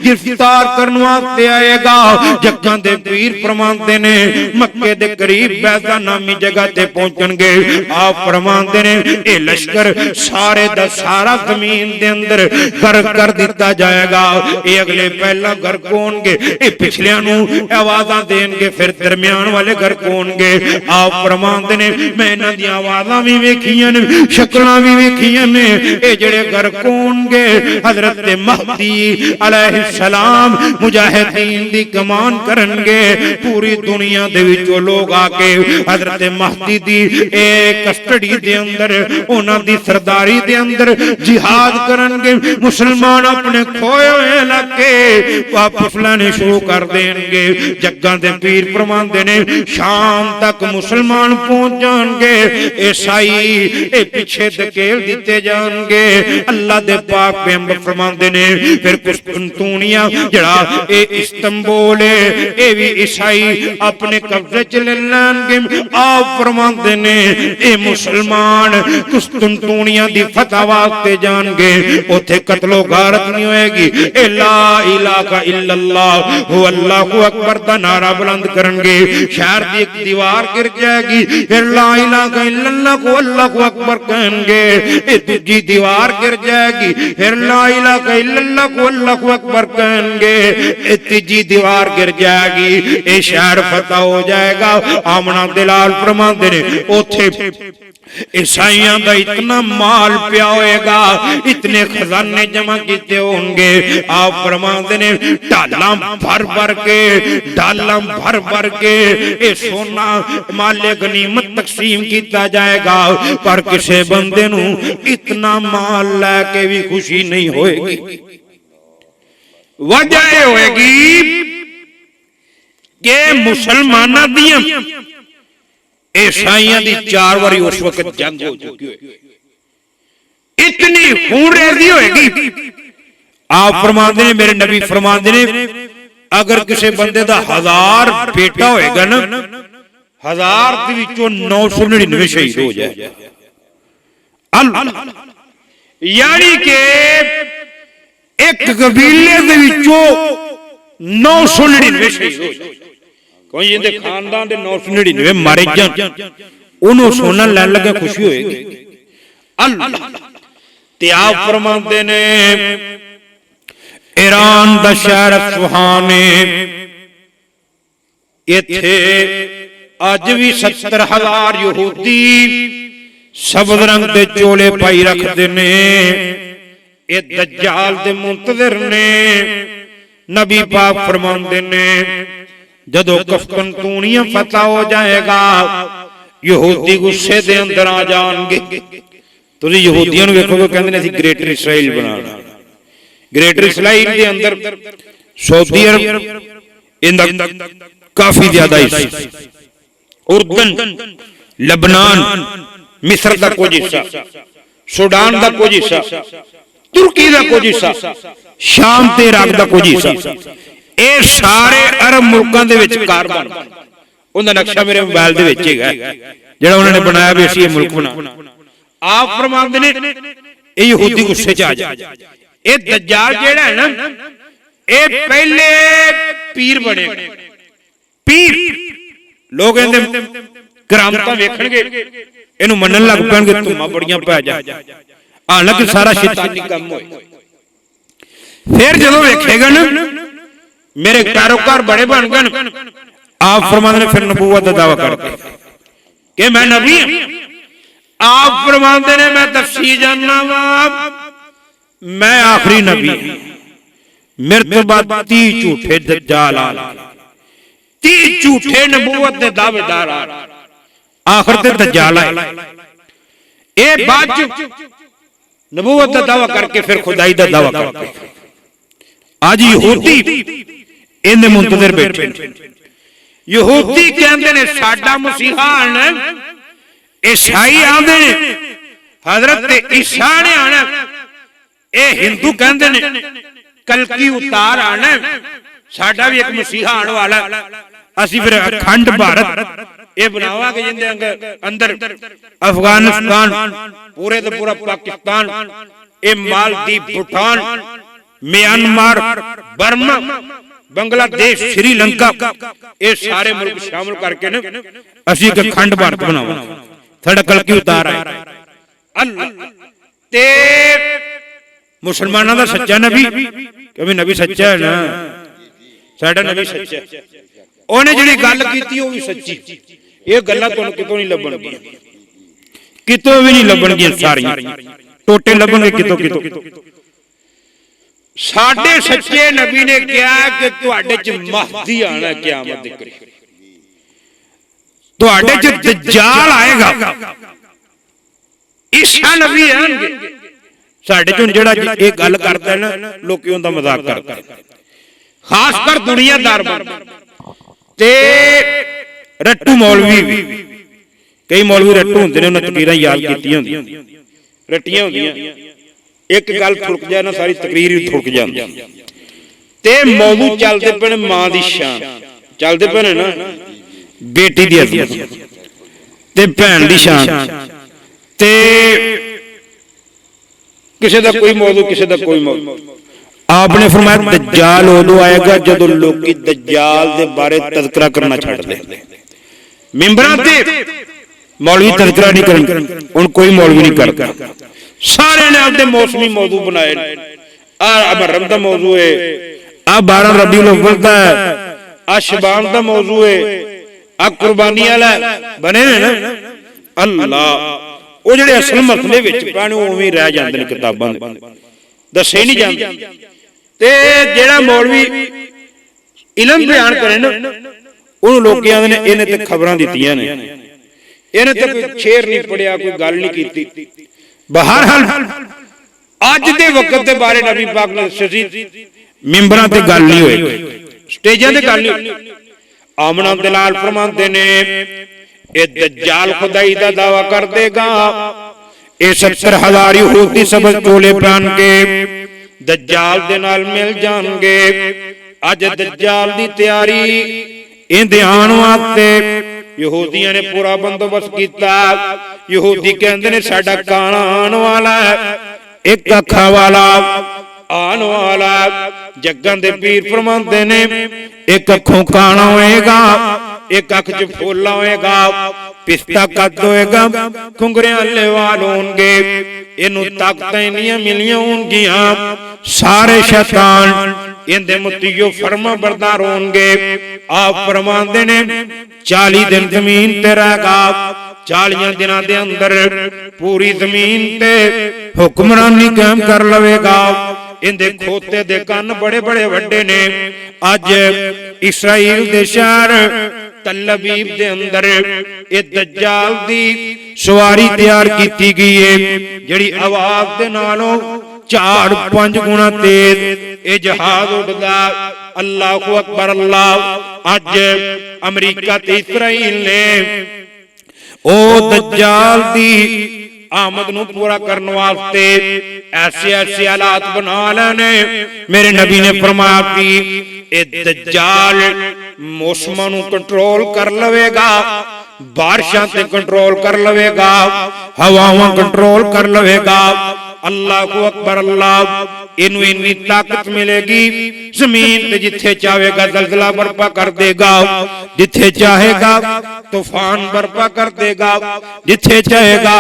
गिरफ्तार करने वास्ते आएगा। जग्गां दे पीर फरमाते ने मक्के दे करीब बैजा नामी जगह ते पहुंचणगे। आप फरमाते ने ए लश्कर सारे दा सारा जमीन दे अंदर गर्क कर दिता जाएगा। ये अगले पहला गर्क होणगे, ए पिछलियां नूं आवाज़ां देणगे, फिर दरमियान वाले गर्क होणगे। आप फरमाते ने मैं इन्हां दी आवाज़ां भी वेखियां ने, शक्लां भी वेखियां ने। ए जेड़े गर्क होणगे हजरत महदी अलैहि सलाम मुजाहिदीन दी कमान करनगे। पूरी दुनिया दे विचों लोग आके हजरत महदी दी ए कस्टडी दे अंदर, उन्हां दी सरदारी दे अंदर जिहाद करनगे। मुसलमान अपने खोए हुए इलाके वापस लाने शुरू कर देंगे। जग्गां दे पीर फरमांदे ने शाम तक मुसलमान पहुंच जाएंगे, ईसाई ए पीछे धकेल दिते जाएंगे। अल्लाह दे पाक पैगंबर फरमांदे ने फिर कुस्तुनतुनिया जड़ा ए इस्तांबुल है, ए भी ईसाई अपने कब्जे च ले लेंगे। आप फरमांदे ने ए मुसलमान कुस्तुनतुनिया दी फतह वास्ते जाएंगे, उथे कत्लो गारत नहीं होएगी। ए ला इलाहा इल्लल्लाह हु अल्लाहु अकबर दा नारा बुलंद करेंगे। शहर दी एक दीवार गिर जाएगी, फिर ला इलाहा इल्लल्लाह अल्लाहु अकबर कहेंगे, ये दूजी दीवार गिर जाएगी। फिर ला इलाहा इल्लल्लाह को अल्लाहु अकबर कहेंगे, ये तीजी दीवार गिर जाएगी, ये शहर फतह हो जाएगा। आमना दिलाल फरमाते ने उथे ईसाइयां का इतना माल पिया होएगा, इतने खजाने जमा किए होंगे। आप फरमाते ने ढाला भर भर के ये सोना माले गनीमत तकसीम किया जाएगा, पर किसी बंदे नू इतना माल लैके भी खुशी नहीं होएगी। वजह होएगी कि मुसलमाना दियां ईसाइयां दी 4 बारी उस वक्त जंग हो चुकी होगी, इतनी खून रेजी होगी। आप फरमाते ने, मेरे नबी फरमाते ने, अगर किसी बंदे दा 1000 बेटा होएगा ना, 1000 दे विचों 999 शहीद हो जाए। यानी कि एक कबीले दे विचों 999 शहीद हो जाए। कोई जिंदे खानदान दे 999 मारे जान, उन्होंने सोना लैन लगे खुशी होएगी। अल्लाह ते आप फरमाते ने, ईरान दा शहर सुहाने इथे अज भी 70,000 यहूदी सबज रंग दे चोले पाई रखते ने। ये दज्जाल दे मुंतज़िर ने। नबी पाक फरमाते ने, जदों कफन तूणियां फतह हो जाएगा, यहूदी गुस्से दे अंदर आ जाएंगे। तुसीं यहूदियां नूं वेखोगे, कहंदे ने असीं ग्रेटर इसराइल बनाना। ग्रेटर इसराइल दे अंदर सऊदी अरब इंदा काफी ज्यादा हिस्सा, उर्दन, लबनान, मिस्र दा कुछ हिस्सा, सूडान दा कुछ हिस्सा, तुर्की दा कुछ हिस्सा, शाम ते इराक दा कुछ हिस्सा, ਇਹ ਸਾਰੇ ਅਰਬ ਮੁਲਕਾਂ ਦੇ ਵਿੱਚ ਕਾਰਬਨ ਉਹਦਾ ਨਕਸ਼ਾ ਮੇਰੇ ਮੋਬਾਈਲ ਦੇ ਵਿੱਚ ਹੈਗਾ, ਜਿਹੜਾ ਉਹਨਾਂ ਨੇ ਬਣਾਇਆ ਵੀ ਅਸੀਂ ਇਹ ਮੁਲਕ ਬਣਾ। ਆਪ ਫਰਮਾਉਂਦੇ ਨੇ ਇਹ ਯਹੂਦੀ ਗੁੱਸੇ ਚ ਆ ਜਾ। ਇਹ ਦੱਜਾਲ ਜਿਹੜਾ ਹੈ ਨਾ, ਇਹ ਪਹਿਲੇ ਪੀਰ ਬਣੇ। ਪੀਰ ਲੋਕ ਇਹਦੇ ਕਰਾਮਤਾਂ ਵੇਖਣਗੇ, ਇਹਨੂੰ ਮੰਨਣ ਲੱਗ ਪੈਣਗੇ, ਧੁੰਮਾਂ ਬੜੀਆਂ ਪੈ ਜਾ। ਹਾਲਾਂਕਿ ਸਾਰਾ ਸ਼ੈਤਾਨੀ ਕੰਮ ਹੋਏ। ਫਿਰ ਜਦੋਂ ਵੇਖੇਗਾ ਨਾ मेरे कारोबार बड़े बन गए, आप फरमाते ने फिर नबूवत का दावा करते कि मैं नबी हूं। आप फरमाते ने मैं तफसीर जानना वा, मैं आखिरी नबी हूं। मेरे तो बाद 30 झूठे दज्जाल आ, 30 झूठे नबूवत के दावेदार आ, आखिर ते दज्जाल आए। ये बाद नबूवत का दावा करके फिर खुदाई का दावा करते। आज यहूदी इन्हें मुंतज़िर बैठे। यहूदी कहते ने साडा मसीहा आना, ईसाई आंदे ने हजरत ईसा ने आना, ये हिंदू कहते ने कलकी उतार आना, साडा भी एक मसीहा आने वाला। असीं फिर अखंड भारत ये बनावांगे, जिंदे अंदर अफगानिस्तान, पूरे तो पूरा पाकिस्तान, ये मालदीव, भूटान, म्यांमार, बर्मा, बांग्लादेश, श्रीलंका, ये सारे मुल्क शामिल करके ना असीं एक अखंड भारत बनावांगे। साडा कलकी उतार है। ते मुसलमानों का सच्चा नबी, क्योंकि नबी सच्चा है ना, साडा नबी सच्चा है। उन्हें जिहड़ी गल कीती वो भी सच्ची। ये गल्लां तुहानूं कितों नहीं लभणगीआं, कितों भी नहीं लभणगीआं, सारियां टोटे लभणगे कितों कितों। साडे सच्चे नबी ने कहा कि तुहाडे च महदी आना, क़यामत दे करीब तुहाडे च दज्जाल आएगा। ईसा नबी आएंगे। साडे चों जिहड़ा ये गल करदा है ना, लोकी उहदा मजाक करदे, खासकर दुनियादार ते रट्टू मौलवी भी। कई मौलवी रट्टू हुंदे ने, उन्हां तकरीरां याद कीतियां हुंदियां, रट्टियां हुंदियां। एक गल थुड़क जाए ना, सारी तकरीर ही थुड़क जाती। ते मौजू चलते पे मां की शान, चलते पे ना बेटी की अज़मत, ते भैन की शान, ते किसी का कोई मौजू, किसी का कोई मौजू। आपने फरमाया दज्जाल उदों आएगा जदों लोग दज्जाल के बारे तज़किरा करना छड्ड देंगे। मिंबरां ते ਮੌਲਵੀ ਤਜ਼ਕਰਾ ਨਹੀਂ ਕਰਨ, ਹੁਣ ਕੋਈ ਮੌਲਵੀ ਨਹੀਂ ਕਰਦਾ। ਸਾਰਿਆਂ ਨੇ ਆਪਦੇ ਮੌਸਮੀ ਮੌਜੂ ਬਣਾਏ ਨੇ। ਆ ਮੁਹਰਮ ਦਾ ਮੌਜੂ ਹੈ, ਆ 12 ਰਬੀਉਲ ਅव्वल ਦਾ ਹੈ, ਆ ਸ਼ਬਾਨ ਦਾ ਮੌਜੂ ਹੈ, ਆ ਕੁਰਬਾਨੀ ਵਾਲਾ ਬਣੇ ਨੇ ਨਾ। ਅੱਲਾ ਉਹ ਜਿਹੜੇ ਅਸਲ ਮਸਲੇ ਵਿੱਚ ਪਾਣੇ ਉਵੇਂ ਰਹਿ ਜਾਂਦੇ ਨੇ, ਕਿਤਾਬਾਂ ਦੇ ਦੱਸੇ ਨਹੀਂ ਜਾਂਦੇ। ਤੇ ਜਿਹੜਾ ਮੌਲਵੀ ਇਲਮ ਬਿਆਨ ਕਰੇ ਨਾ, ਉਹਨੂੰ ਲੋਕ ਆਂਦੇ ਨੇ ਇਹਨੇ ਤੇ ਖਬਰਾਂ ਦਿੱਤੀਆਂ ਨੇ, ਇਹਨੇ ਤੇ ਕੋਈ ਸ਼ੇਰ ਨਹੀਂ ਪੜਿਆ, ਕੋਈ ਗੱਲ ਨਹੀਂ ਕੀਤੀ। ਬਹਰਹਾਲ ਅੱਜ ਦੇ ਵਕਤ ਦੇ ਬਾਰੇ ਨਬੀ ਪਾਕ ਨੇ ਦੱਸਿਆ ਸੀ, ਮਿੰਬਰਾਂ ਤੇ ਗੱਲ ਨਹੀਂ ਹੋਏਗੀ, ਸਟੇਜਾਂ ਤੇ ਗੱਲ ਨਹੀਂ ਹੋਏਗੀ। ਆਮਨਾ ਦਿਲਾਲ ਫਰਮਾਉਂਦੇ ਨੇ ਇਹ ਦੱਜਾਲ ਖੁਦਾਈ ਦਾ ਦਾਵਾ ਕਰ ਦੇਗਾ, ਇਹ 70,000 ਯਹੂਦੀ ਸਬਜ਼ ਚੋਲੇ ਪਹਿਨ ਕੇ ਦੱਜਾਲ ਦੇ ਨਾਲ ਮਿਲ ਜਾਣਗੇ। ਅੱਜ ਦੱਜਾਲ ਦੀ ਤਿਆਰੀ ਇਹਦੇ ਆਉਣ ਵਾਸਤੇ ਯਹੂਦੀਆਂ ਨੇ ਪੂਰਾ ਬੰਦੋਬਸਤ ਕੀਤਾ। ਯਹੂਦੀ ਕਹਿੰਦੇ ਨੇ ਸਾਡਾ ਕਾਣਾ ਆਉਣ ਵਾਲਾ ਹੈ, ਇੱਕ ਅੱਖਾਂ ਵਾਲਾ ਆਉਣ ਵਾਲਾ। ਜੱਗਾਂ ਦੇ ਪੀਰ ਫਰਮਾਉਂਦੇ ਨੇ ਇੱਕ ਅੱਖੋਂ ਕਾਣਾ ਹੋਏਗਾ, ਇੱਕ ਅੱਖ 'ਚ ਫੋਲਾ ਹੋਏਗਾ, ਪਿਸਤਾ ਕੱਦ ਹੋਏਗਾ, ਘੁੰਗਰਿਆਂ ਵਾਲੇ ਵਾਲ ਹੋਣਗੇ। ਇਹਨੂੰ ਤਾਕਤਾਂ ਇੰਨੀਆਂ ਮਿਲੀਆਂ ਹੋਣਗੀਆਂ, ਸਾਰੇ ਸ਼ੈਤਾਨ ਇਹਦੇ ਮੁਤੀਓ ਫਰਮਾ ਬਰਦਾਰ ਹੋਣਗੇ। ਆਪ ਫਰਮਾਉਂਦੇ ਨੇ 40 ਦਿਨ ਜ਼ਮੀਨ ਤੇ ਰਹੇਗਾ, 40 ਦਿਨਾਂ ਦੇ ਅੰਦਰ ਪੂਰੀ ਜ਼ਮੀਨ ਤੇ ਹੁਕਮਰਾਨੀ ਕਾਇਮ ਕਰ ਲਵੇਗਾ। ਇਹਦੇ ਖੋਤੇ ਦੇ ਕੰਨ ਬੜੇ ਬੜੇ ਵੱਡੇ ਨੇ। ਅੱਜ ਇਸਰਾਈਲ ਦੇ ਸ਼ਹਿਰ ਤਲ ਅਬੀਬ ਦੇ ਅੰਦਰ ਇਹ ਦੱਜਾਲ ਦੀ ਸਵਾਰੀ ਤਿਆਰ ਕੀਤੀ ਗਈ ਹੈ, ਜਿਹੜੀ ਆਵਾਜ਼ ਦੇ ਨਾਲੋਂ 4-5 ਗੁਣਾ ਤੇਜ਼ ਇਹ ਜਹਾਜ਼ ਉੱਡਦਾ। ਅੱਲਾਹੁ ਅਕਬਰ ਅੱਲਾਹ। ਅੱਜ ਅਮਰੀਕਾ ਤੇ ਇਸਰਾਈਲ ਨੇ ਉਹ ਦੱਜਾਲ ਦੀ ਆਮਦ ਨੂੰ ਪੂਰਾ ਕਰਨ ਵਾਸਤੇ ਐਸੇ ਐਸੇ ਹਾਲਾਤ ਬਣਾ ਲੈਣੇ। ਮੇਰੇ ਨਬੀ ਨੇ ਫਰਮਾਇਆ ਕਿ ਇਹ ਦੱਜਾਲ ਮੌਸਮਾਂ ਨੂੰ ਕੰਟਰੋਲ ਕਰ ਲਵੇਗਾ, ਬਾਰਿਸ਼ਾਂ ਤੇ ਕੰਟਰੋਲ ਕਰ ਲਵੇਗਾ, ਹਵਾਵਾਂ ਕੰਟਰੋਲ ਕਰ ਲਵੇਗਾ। ਅੱਲਾਹੁ ਅਕਬਰ ਅੱਲਾਹ। ਇਹਨੂੰ ਇੰਨੀ ਤਾਕਤ ਮਿਲੇਗੀ, ਜ਼ਮੀਨ ਤੇ ਜਿੱਥੇ ਚਾਹੇਗਾ ਜ਼ਲਜ਼ਲਾ ਬਰਪਾ ਕਰ ਦੇਗਾ, ਜਿੱਥੇ ਚਾਹੇਗਾ ਤੂਫਾਨ ਬਰਪਾ ਕਰ ਦੇਗਾ, ਜਿੱਥੇ ਚਾਹੇਗਾ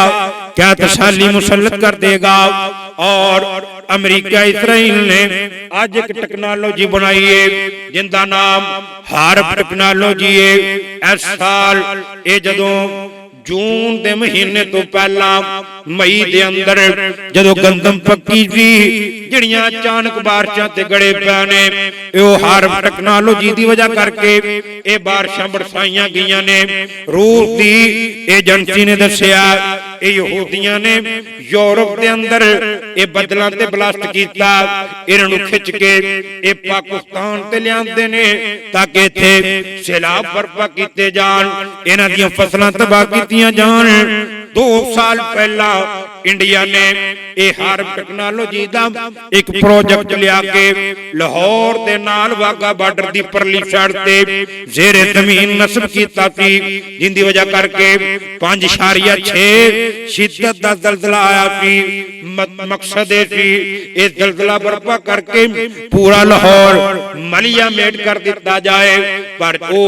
क्या तसल्ली मुसल्लत कर देगा। और अमेरिका इसराइल ने आज एक टेक्नोलॉजी बनाई है जिंदा नाम हार्प टेक्नोलॉजी है। इस साल ये जदों जून के महीने तो पहला मई के अंदर जदों गंदम पक्की सी, जिहड़ियां अचानक बारिशां ते गड़े पे ने, हार्प टेक्नोलॉजी की वजह करके ये बारिशां बरसाईयां गईयां ने। रूस की एजेंसी ने दस्सिया यहूदियां ने यूरोप के अंदर ये बदलां ते ब्लास्ट कीता, इन्हां नूं खिच के ये पाकिस्तान ते लिआंदे ने ताकि इत्थे सैलाब बर्पा कीते जाण, इन्हां दीयां फसलां तबाह कीतियां जाण। 2 साल पहला इंडिया ने यह हार्प टेक्नोलॉजी का एक प्रोजेक्ट लिया के लाहौर दे नाल वाघा बॉर्डर दी परली साइड ते जेरे जमीन नस्ब कीता सी, जिंदी वजह करके 5.6 शिद्दत दा ज़लज़ला आया सी। मकसद सी इस ज़लज़ला बर्पा करके पूरा लाहौर मलिया मेट कर दिता जाए, पर ओ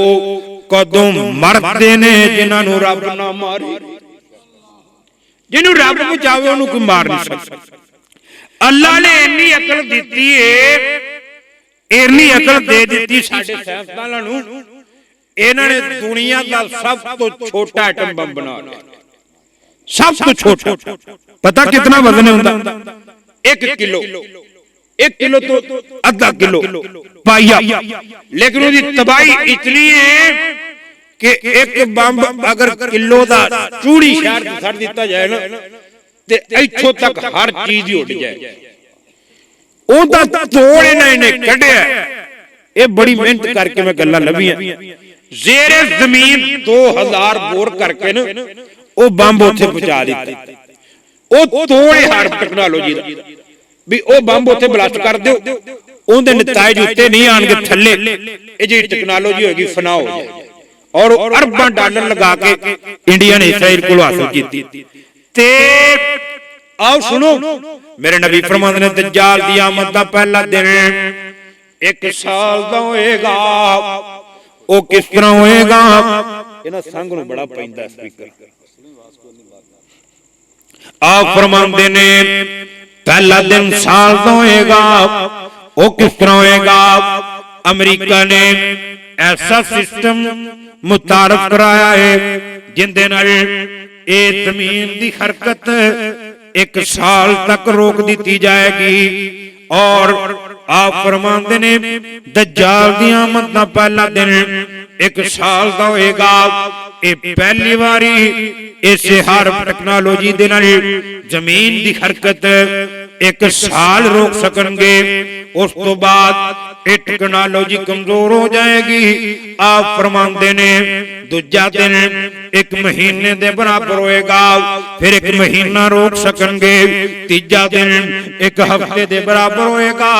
कदों मरदे ने जिन्हां नूं रब ना मारे। जिन्हों रब बचावे उन्होंने कोई मार नहीं सकता। अल्लाह ने इन्नी अकल दी है, इन्नी अकल दे दी साडे साइंसदानां नूं, इन्हां ने दुनिया का सब तो छोटा एटम बम बना लिया। सब तो छोटा पता कितना वजन होता? 1 किलो। 1 किलो तो आधा किलो पाइया, लेकिन उसकी तबाही इतनी है कि एक बंब अगर किलो दा चूड़ी शहर छड़ दिता जाए ना ते इत्थों तक हर चीज ही उड़ जाए। ओदा तोड़ इन्हें कढ़िया, ये बड़ी मेहनत करके मैं गल्लां लभीआं। जेरे जमीन 2000 बोर करके ना वो बंब उत्थे पहुंचा दिता। वो तोड़े हार्प टेक्नोलॉजी दा भी वो बंब उत्थे ब्लास्ट कर दिओ, उहदे नताइज उत्ते नहीं आणगे, थल्ले ये जी टेक्नोलॉजी होगी फना हो जाए। और अरबां डॉलर लगा के इंडिया ने इसराइल को हासिल की। ते आओ सुनो, मेरे नबी फरमाते ने दज्जाल दी आमद दा पहला दिन 1 साल दा होएगा। ओ किस तरह होएगा? इन्हां संग नूं बड़ा पैंदा स्पीकर, ਆਪ ਫਰਮਾਉਂਦੇ ਨੇ ਪਹਿਲਾ ਦਿਨ ਸਾਲ ਦਾ ਹੋਏਗਾ। ਉਹ ਕਿਸ ਤਰ੍ਹਾਂ ਹੋਏਗਾ? ਅਮਰੀਕਾ ਨੇ ਐਸਾ ਸਿਸਟਮ ਮੁਤਾਰਫ ਕਰਾਇਆ ਹੈ ਜਿੰਦੇ ਨਾਲ ਇਹ ਜ਼ਮੀਨ ਦੀ ਹਰਕਤ 1 ਸਾਲ ਤੱਕ ਰੋਕ ਦਿੱਤੀ ਜਾਏਗੀ। ਔਰ ਆਪ ਫਰਮਾਉਂਦੇ ਨੇ ਦज्जाल ਦੀ ਆਮਦ ਦਾ ਪਹਿਲਾ ਦਿਨ 1 ਸਾਲ ਦਾ ਹੋਏਗਾ। ਇਹ ਪਹਿਲੀ ਵਾਰੀ ਇਸੇ ਹਰ ਟੈਕਨੋਲੋਜੀ ਦੇ ਨਾਲ ਜ਼ਮੀਨ ਦੀ ਹਰਕਤ 1 ਸਾਲ ਰੋਕ ਸਕਣਗੇ। ਉਸ ਤੋਂ ਬਾਅਦ ਇਹ ਟੈਕਨੋਲੋਜੀ ਕਮਜ਼ੋਰ ਹੋ ਜਾਏਗੀ। ਆਪ ਫਰਮਾਉਂਦੇ ਨੇ ਦੂਜਾ ਦਿਨ 1 ਮਹੀਨੇ ਦੇ ਬਰਾਬਰ ਹੋਏਗਾ, ਫਿਰ 1 ਮਹੀਨਾ ਰੋਕ ਸਕਣਗੇ। ਤੀਜਾ ਦਿਨ 1 ਹਫ਼ਤੇ ਦੇ ਬਰਾਬਰ ਹੋਏਗਾ,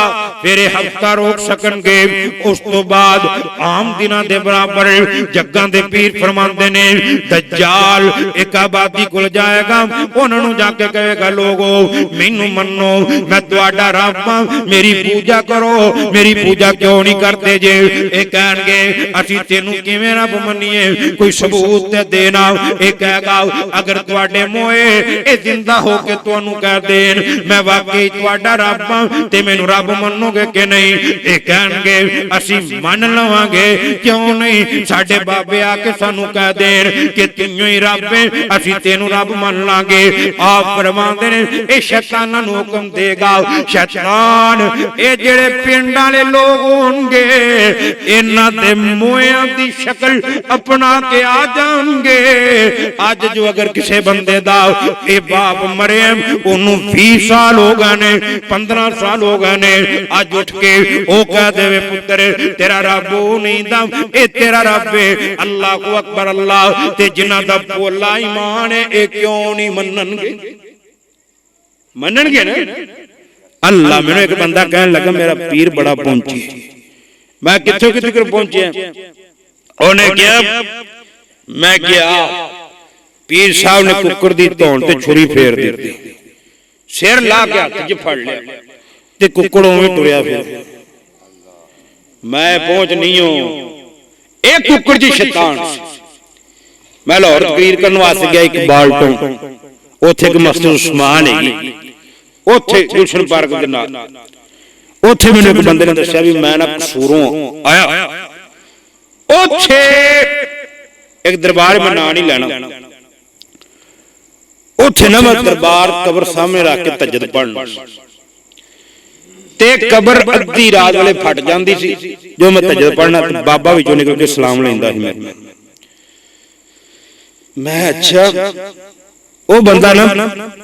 ਫਿਰ ਇਹ ਹਫ਼ਤਾ ਰੋਕ ਸਕਣਗੇ। ਉਸ ਤੋਂ ਬਾਅਦ ਆਮ ਦਿਨਾਂ ਦੇ ਬਰਾਬਰ ਜੱਗਾਂ ਦੇ ਪੀਰ ਫਰਮਾਉਂਦੇ ਨੇ ਦज्जाल ਇੱਕ ਆਬਾਦੀ ਕੋਲ ਜਾਏਗਾ, ਉਹਨਾਂ ਨੂੰ ਜਾ ਕੇ ਕਹੇਗਾ ਲੋਗੋ ਮੈਨੂੰ ਮੰਨੋ, ਮੈਂ ਤੁਹਾਡਾ ਰੱਬ ਹਾਂ, ਮੇਰੀ ਪੂਜਾ ਕਰੋ। ਮੇਰੀ ਪੂਜਾ ਕਿਉਂ ਨਹੀਂ ਕਰਦੇ ਜੇ? ਇਹ ਕਹਿਣਗੇ ਅਸੀਂ ਤੈਨੂੰ ਕਿਵੇਂ ਰੱਬ ਮੰਨੀਏ, ਕੋਈ ਸਬੂਤ ਤੇ ਦੇਣਾ। ਇਹ ਕਹੇਗਾ ਅਗਰ ਤੁਹਾਡੇ ਮੋਏ ਇਹ ਜ਼ਿੰਦਾ ਹੋ ਕੇ ਤੁਹਾਨੂੰ ਕਹਿ ਦੇਣ ਮੈਂ ਵਾਕਈ ਤੁਹਾਡਾ ਰੱਬ ਹਾਂ ਤੇ ਮੈਨੂੰ ਰੱਬ ਮੰਨੋਗੇ ਕਿ ਨਹੀਂ? ਇਹ ਕਹਿਣਗੇ ਅਸੀਂ ਮੰਨ ਲਵਾਂਗੇ, ਕਿਉਂ ਨਹੀਂ? ਸਾਡੇ ਬਾਬੇ ਆ ਕੇ ਸਾਨੂੰ ਕਹਿ ਦੇਣ ਕਿ ਤੈਨੂੰ ਹੀ ਰੱਬ ਹੈ, ਅਸੀਂ ਤੈਨੂੰ ਰੱਬ ਮੰਨ ਲਾਂਗੇ। ਆਪ ਫਰਮਾਉਂਦੇ ਨੇ ਇਹ ਸ਼ੈਤਾਨਾਂ ਨੂੰ ਹੁਕਮ ਦੇਗਾ, ਸ਼ੈਤਾਨ ਇਹ ਜਿਹੜੇ ਪਿੰਡ ਵਾਲੇ ਲੋਕ ਹੋਣਗੇ ਇਹਨਾਂ ਦੇ ਮੋਇਆਂ ਦੀ ਸ਼ਕਲ ਅਪਣਾ ਕੇ ਆ ਜਾਣਗੇ। ਅੱਜ ਜੋ ਅਗਰ ਕਿਸੇ ਬੰਦੇ ਦਾ ਇਹ ਬਾਪ ਮਰੇ ਉਹਨੂੰ 20 ਸਾਲ ਹੋ ਗਏ ਨੇ, 15 ਸਾਲ ਹੋ ਗਏ ਨੇ, ਅੱਜ ਉੱਠ ਕੇ ਉਹ ਕਹਿ ਦੇਵੇ ਪੁੱਤਰ ਤੇਰਾ ਰੱਬ ਉਹ ਨਹੀਂ ਦਾ, ਇਹ ਤੇਰਾ ਰੱਬ ਹੈ। ਅੱਲਾਹੁ ਅਕਬਰ ਅੱਲਾਹ। ਤੇ ਜਿਨ੍ਹਾਂ ਦਾ ਭੋਲਾ ਈਮਾਨ ਹੈ ਇਹ ਕਿਉਂ ਨਹੀਂ ਮੰਨਣਗੇ? ਮੰਨਣਗੇ ਨਾ। ਅੱਲਾ ਮੈਨੂੰ ਇੱਕ ਬੰਦਾ ਕਹਿਣ ਲੱਗਾ ਮੇਰਾ ਪੀਰ ਬੜਾ ਪਹੁੰਚੀ। ਮੈਂ ਕਿੱਥੋਂ ਕਿੱਥੇ ਪਹੁੰਚਿਆ? ਉਹਨੇ ਕਿਹਾ ਮੈਂ ਗਿਆ ਪੀਰ ਸਾਹਿਬ ਨੇ ਕੁੱਕਰ ਦੀ ਧੌਣ ਤੇ ਛੁਰੀ ਫੇਰ ਦਿੱਤੀ, ਸਿਰ ਲਾ ਕੇ ਹੱਥ 'ਚ ਫੜ ਲਿਆ ਤੇ ਕੁੱਕੜ ਉਵੇਂ ਟੁਰਿਆ ਫਿਰ। ਮੈਂ ਪਹੁੰਚ ਨਹੀਂ ਹੋ, ਇਹ ਕੁੱਕੜ ਜੀ ਸ਼ੈਤਾਨ ਸੀ। ਮੈਂ ਲਾਹੌਰ ਤਕਰੀਰ ਕਰਨ ਵਾਸਤੇ ਗਿਆ ਇਕਬਾਲ ਤੋਂ, ਉੱਥੇ ਇੱਕ ਮਸਜਿਦ ਉਸਮਾਨ ਹੈਗੀ, ਉੱਥੇ ਗੁਲਸ਼ਨ ਪਾਰਕ ਦੇ ਨਾਲ। ਉੱਥੇ ਮੈਨੂੰ ਇੱਕ ਬੰਦੇ ਨੇ ਦੱਸਿਆ ਵੀ ਮੈਂ ਨਾ ਕਸੂਰੋਂ ਆਇਆ, ਉੱਥੇ ਇੱਕ ਦਰਬਾਰ ਮੈਂ ਨਾਂ ਨਹੀਂ ਲੈਣਾ, ਉੱਥੇ ਨਾ ਮੈਂ ਦਰਬਾਰ ਕਬਰ ਸਾਹਮਣੇ ਰੱਖ ਕੇ ਤਜਦ ਪੜ੍ਹਨਾ ਤੇ ਕਬਰ ਅੱਧੀ ਰਾਤ ਵੇਲੇ ਫਟ ਜਾਂਦੀ ਸੀ। ਜੋ ਮੈਂ ਤਜਦ ਪੜ੍ਹਨਾ ਤੇ ਬਾਬਾ ਵਿੱਚੋਂ ਨਿਕਲ ਕੇ ਸਲਾਮ ਲੈਂਦਾ ਸੀ। ਮੈਂ ਅੱਛਾ ਉਹ ਬੰਦਾ ਨਾ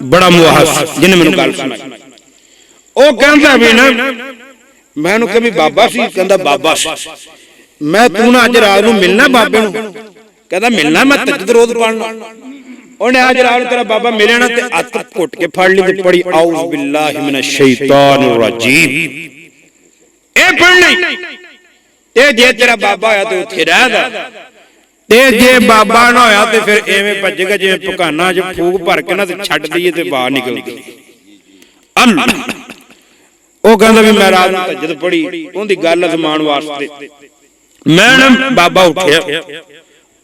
ਬੜਾ ਮੁਆਹਸ ਜਿਹਨੇ ਮੈਨੂੰ ਗੱਲ ਸੁਣਾਈ। ਉਹ ਕਹਿੰਦਾ ਵੀ ਨਾ ਮੈਂ ਉਹਨੂੰ ਕਿਹਾ ਵੀ ਬਾਬਾ ਸੀ? ਕਹਿੰਦਾ ਬਾਬਾ ਸੀ। ਮੈਂ ਤੂੰ ਨਾ ਅੱਜ ਰਾਤ ਨੂੰ ਮਿਲਣਾ ਬਾਬੇ ਨੂੰ? ਕਹਿੰਦਾ ਮਿਲਣਾ, ਮੈਂ ਤਜਦ ਰੋਜ਼ ਪੜ੍ਹਨਾ। ਉਹਨੇ ਅੱਜ ਰਾਤ ਨੂੰ ਤੇਰਾ ਬਾਬਾ ਮਿਲੇ ਨਾ ਤੇ ਹੱਥ ਘੁੱਟ ਕੇ ਫੜ ਲਈ ਤੇ ਪੜੀ ਆਊਜ਼ ਬਿੱਲਾਹਿ ਮਿਨਸ਼ ਸ਼ੈਤਾਨਿਰ ਰਜੀਮ। ਇਹ ਪੜ੍ਹਨੀ ਤੇ ਜੇ ਤੇਰਾ ਬਾਬਾ ਹੋਇਆ ਤੇ ਉੱਥੇ ਰਹਿਦਾ, ਤੇ ਜੇ ਬਾਬਾ ਨਾ ਹੋਇਆ ਤੇ ਫਿਰ ਐਵੇਂ ਭੱਜੇਗਾ ਜਿਵੇਂ ਪਕਾਨਾ 'ਚ ਫੂਕ ਭਰ ਕੇ ਨਾ ਤੇ ਛੱਡ ਦਈਏ ਤੇ ਬਾਹਰ ਨਿਕਲ ਗਈ। ਉਹ ਕਹਿੰਦਾ ਵੀ ਮੈਂ ਰਾਤ ਨੂੰ ਤਜਦ ਪੜੀ, ਉਹਦੀ ਗੱਲ ਅਜ਼ਮਾਉਣ ਵਾਸਤੇ ਮੈਂ ਨਾ ਬਾਬਾ ਉੱਠਿਆ,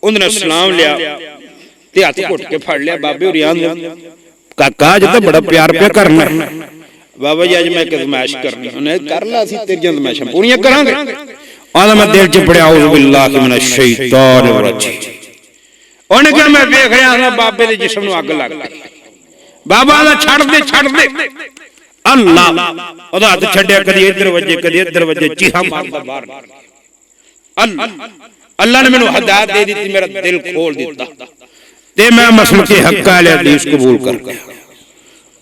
ਉਹਦੇ ਨਾਲ ਸਲਾਮ ਲਿਆ ਤੇ ਹੱਥ ਘੁੱਟ ਕੇ ਫੜ ਲਿਆ। ਬਾਬੇ ਹੋਰੀ ਆਂਦੇ ਕਾਕਾ ਅੱਜ ਤਾਂ ਬੜਾ ਪਿਆਰ ਪਿਆ ਕਰਨਾ। ਬਾਬਾ ਜੀ ਅੱਜ ਮੈਂ ਇੱਕ ਅਜ਼ਮਾਇਸ਼ ਕਰਨੀ। ਉਹਨੇ ਕਰ ਲਾ, ਅਸੀਂ ਤੇਰੀਆਂ ਅਜ਼ਮਾਇਸ਼ਾਂ ਪੂਰੀਆਂ ਕਰਾਂਗੇ। ਆਂਦਾ ਮੈਂ ਦਿਲ 'ਚ ਪੜਿਆ ਆਊਜ਼ ਬਿੱਲਾਹਿ ਮਿਨਸ਼ ਸ਼ੈਤਾਨਿਰ ਰਜੀਮ। ਉਹਨੇ ਕਿਹਾ ਮੈਂ ਵੇਖ ਰਿਹਾ ਬਾਬੇ ਦੇ ਜਿਸਮ ਨੂੰ ਅੱਗ ਲੱਗ ਗਈ। ਬਾਬਾ ਦਾ ਛੱਡ ਦੇ ਛੱਡ ਦੇ। ਅੱਲਾ ਉਹਦਾ ਹੱਥ ਛੱਡਿਆ, ਕਦੀ ਇੱਧਰ ਵੱਜੇ ਕਦੀ ਇੱਧਰ ਵੱਜੇ, ਚੀਹਾ ਮਾਰਦਾ ਬਾਹਰ। ਅੱਲਾ ਨੇ ਮੈਨੂੰ ਹਦਾਇਤ ਦੇ ਦਿੱਤੀ, ਮੇਰਾ ਦਿਲ ਖੋਲ ਦਿੱਤਾ ਤੇ ਮੈਂ ਮਸਲਕ ਹੱਕ ਵਾਲੇ ਹਦੀਸ ਕਬੂਲ ਕਰ ਗਿਆ।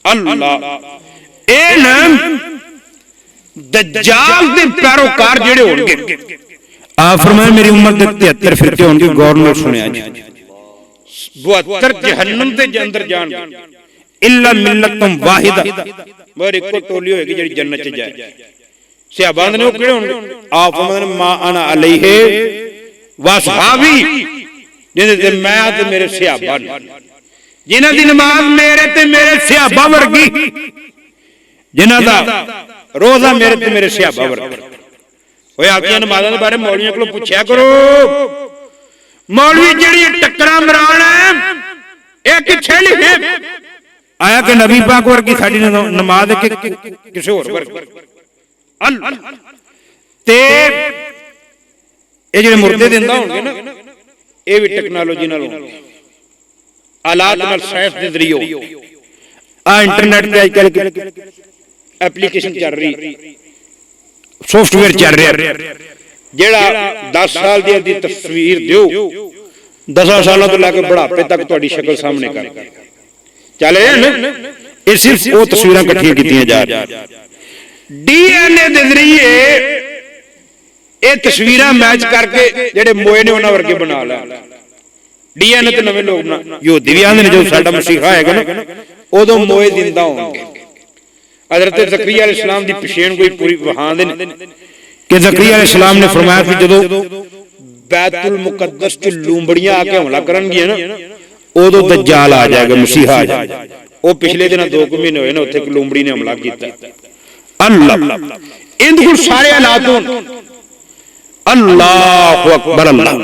ਅੱਲਾ ਇਹ ਨਾ दज्जाल ਦੇ ਪੈਰੋਕਾਰ ਜਿਹੜੇ ਹੋਣਗੇ, ਆਪ ਫਰਮਾਇਆ ਮੇਰੀ ਉਮਤ ਦੇ 73 ਫਿਰਕੇ ਹੋਣਗੇ। ਗੌਰ ਨਾਲ ਸੁਣਿਆ ਜੀ, 72 ਜਹੰਨਮ ਦੇ ਅੰਦਰ ਜਾਣਗੇ, ਇਲਾ ਮਿਲਤਮ ਵਾਹਿਦਾ, ਮਗਰ ਇੱਕੋ ਟੋਲੀ ਹੋਏਗੀ ਜਿਹੜੀ ਜੰਨਤ 'ਚ ਜਾਏ। ਸਹਾਬਾਂ ਨੇ ਉਹ ਕਿਹੜੇ ਹੋਣਗੇ? ਆਪ ਫਰਮਾਉਂਦੇ ਨੇ ਮਾ ਅਨਾ ਅਲੈਹਿ ਵਸਹਾਬੀ, ਜਿਹਦੇ ਤੇ ਮੈਂ ਤੇ ਮੇਰੇ ਸਹਾਬਾ ਨੇ, ਜਿਨ੍ਹਾਂ ਦੀ ਨਮਾਜ਼ ਮੇਰੇ ਤੇ ਮੇਰੇ ਸਹਾਬਾ ਵਰਗੀ, ਜਿਨ੍ਹਾਂ ਦਾ ਰੋਜ਼ਾ ਮੇਰੇ ਤੇ ਮੇਰੇ ਸਹਾਬਾ ਵਰਗਾ। ਓਏ ਆਪਣੀਆਂ ਨਮਾਜ਼ਾਂ ਦੇ ਬਾਰੇ ਮੌਲਵੀਆਂ ਕੋਲੋਂ ਪੁੱਛਿਆ ਕਰੋ। ਮੌਲਵੀ ਜਿਹੜੀ ਟੱਕਰਾਂ ਮਰਾਣ एक छेली है आया कि नबी पाक वर्गी साडी नमाज कि किसी होर वर्गी अल्लाह ते ये ਜਿਹੜੇ ਮੁਰਦੇ ਦਿੰਦਾ ਹੋਣਗੇ ਨਾ ਇਹ ਵੀ ਟੈਕਨੋਲੋਜੀ ਨਾਲ ਹੋਣਗੇ ਆਲਾਤ ਨਾਲ ਸਾਇੰਸ ਦੇ ਜ਼ਰੀਏ ਆ ਇੰਟਰਨੈਟ ਤੇ ਅੱਜ ਕੱਲ ਐਪਲੀਕੇਸ਼ਨ ਚੱਲ ਰਹੀ ਸੌਫਟਵੇਅਰ ਚੱਲ ਰਿਹਾ ਜਿਹੜਾ 10 ਸਾਲ ਦੀ ਆਪਣੀ ਤਸਵੀਰ ਦਿਓ 10 ਸਾਲਾਂ ਤੋਂ ਲੈ ਕੇ ਬੁਢਾਪੇ ਤੱਕ ਤੁਹਾਡੀ ਸ਼ਕਲ ਸਾਹਮਣੇ ਕਰ ਚੱਲ ਰਿਹਾ ਨਾ ਇਹ ਸਿਰਫ ਉਹ ਤਸਵੀਰਾਂ ਇਕੱਠੀਆਂ ਕੀਤੀਆਂ ਜਾ ਰਹੀਆਂ ਡੀਐਨਏ ਦੇ ਜ਼ਰੀਏ ਇਹ ਤਸਵੀਰਾਂ ਮੈਚ ਕਰਕੇ ਜਿਹੜੇ ਮੋਏ ਨੇ ਉਹਨਾਂ ਵਰਗੇ ਬਣਾ ਲੈ ਡੀਐਨਏ ਤੇ ਨਵੇਂ ਲੋਕ ਨਾ ਯਹੂਦੀ ਵੀ ਆਂਦੇ ਨੇ ਜਦੋਂ ਸਾਡਾ ਮਸੀਹਾ ਆਏਗਾ ਨਾ ਉਦੋਂ ਮੋਏ ਜ਼ਿੰਦਾ ਹੋਣਗੇ हजरत ज़करिया अलैहिस्सलाम दी पेशेन कोई पूरी वहांदे ने कि ज़करिया अलैहिस्सलाम ने फरमाया कि जदों बैतुल मुकद्दस च लूंबड़ियां आके हमला करनगियां ना उदों दज्जाल आ जाएगा मसीहा आ जाएगा वो पिछले दिन 2 महीने होए ना उत्थे एक लूंबड़ी ने हमला कीता अल्लाह इन कुल सारे हालात होन अल्लाहु अकबर अल्लाह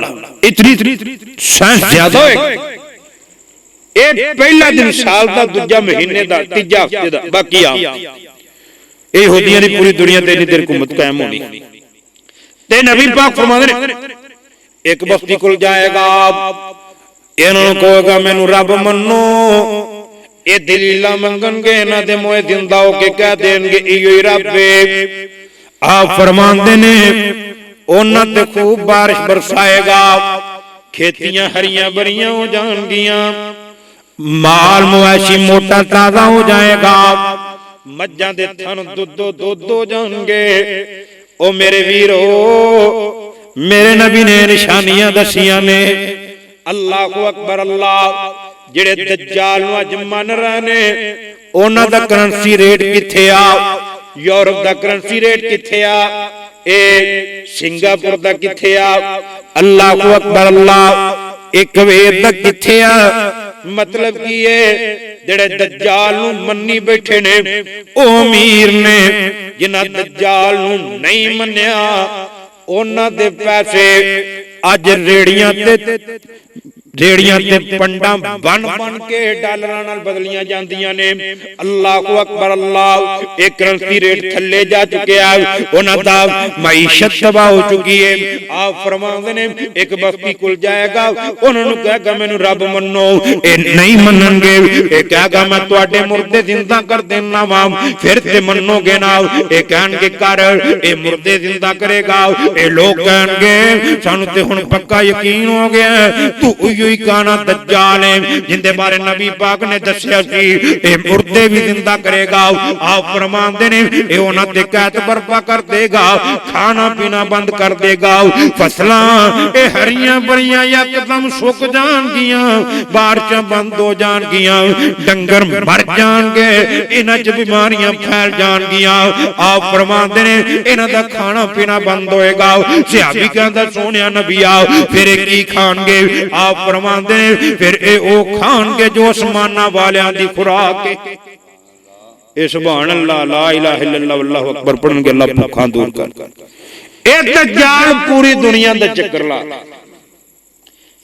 इतनी साइंस ज्यादा होए एक पहला दिन साल का दूजा महीने का तीजा हफ्ते का बाकी आम ये यहूदियों की पूरी दुनिया ते इतनी देर हुकूमत कायम होनी ते नबी पाक फरमाते ने एक बस्ती को जाएगा इन्होंने कहेगा मैनू रब मन्नो ये दलील मंगणगे इन्हां दे मोए जिंदा होके कह देणगे इहो ही रब है आप फरमाते ने उन्हां ते खूब बारिश बरसाएगा खेतियां हरियां भरियां हो जाणगियां माल मवेशी मोटा ताजा हो जाएगा मज्जां दे थन दुध हो जाएंगे ओ मेरे वीरो मेरे नबी ने निशानियां दसियां ने अल्लाहु अकबर अल्लाह जेड़े दज्जाल नु अज मन रहे ने उन्हां दा करंसी रेट किथे आ यूरोप दा करंसी रेट किथे आ ए सिंगापुर दा किथे आ अल्लाहु अकबर अल्लाह एक वेद दा किथे आ मतलब की है जेड़े दज्जाल नु मन्नी बैठे ने ओ अमीर ने जिन्हां दज्जाल नु नहीं मन्निया उन्हां दे पैसे अज रेड़ियां ते पंडा बन बन के डॉलरां नाल बदलियां जांदियां ने अल्लाहु अकबर अल्लाह एक करंसी रेट थल्ले जा चुकिया उन्हां दा मईशत तबाह हो चुकी है आप फरमांदे ने एक बस्ती कुल जाएगा उन्हां नु कहेगा मैनू रब मन्नो ए नहीं मनणगे ए कहेगा मैं तुहाडे मुर्दे जिंदा कर देना वा फिर ते मन्नोगे ना ए कहणगे कर ए मुर्दे जिंदा करेगा ए लोग कहणगे सानू ते हुण पक्का यकीन हो गया तू ही काना दज्जाल है जिंदे बारे नबी पाक ने दस्या सी ए मुर्दे भी जिंदा करेगा आप फरमांदे ने ए उन्हां ते कैद बर्पा कर देगा खाना पीना बंद कर देगा फसलां ए हरियां भरियां एकदम सुक जाणगियां बारिशां बंद हो जाणगियां डंगर मर जाणगे इन्हां च बीमारियां फैल जाणगियां आप फरमांदे ने इन्हां दा खाना पीना बंद होएगा सहाबी कहंदा सोहणिया नबी आ फिर की खाणगे आप फरमांदे ने फिर ए ओ खाणगे जो आसमानां वालियां दी खुराक है ए सुभान अल्लाह ला इलाहा इल्लल्लाह वल्लाहु अकबर पढ़नगे अल्लाह भुखा दूर कर ए दज्जाल पूरी दुनिया दा चक्कर ला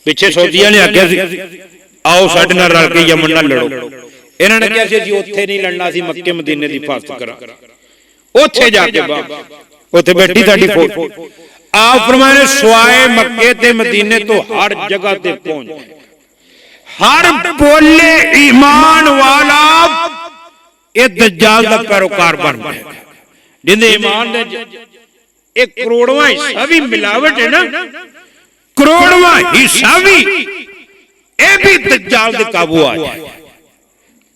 पिछे सऊदिया ने आख्या सी आओ साडे नाल रल के यमन नाल लड़ो इन्हां ने कहा सी जी उत्थे नहीं लड़ना सी मक्के मदीने दी हिफाजत करा उत्थे जाके उत्थे बैठी साडी फौज आप फरमाने स्वाए मक्के ते मदीने तो हर जगह ते पहुंच हर बोले ईमान वाला ये दज्जाल दा पैरोकार बन जाएगा जिंदे ईमान दे एक करोड़वां हिस्सा भी मिलावट है ना करोड़वां हिस्सा भी ए भी दज्जाल दे काबू आ जाएगा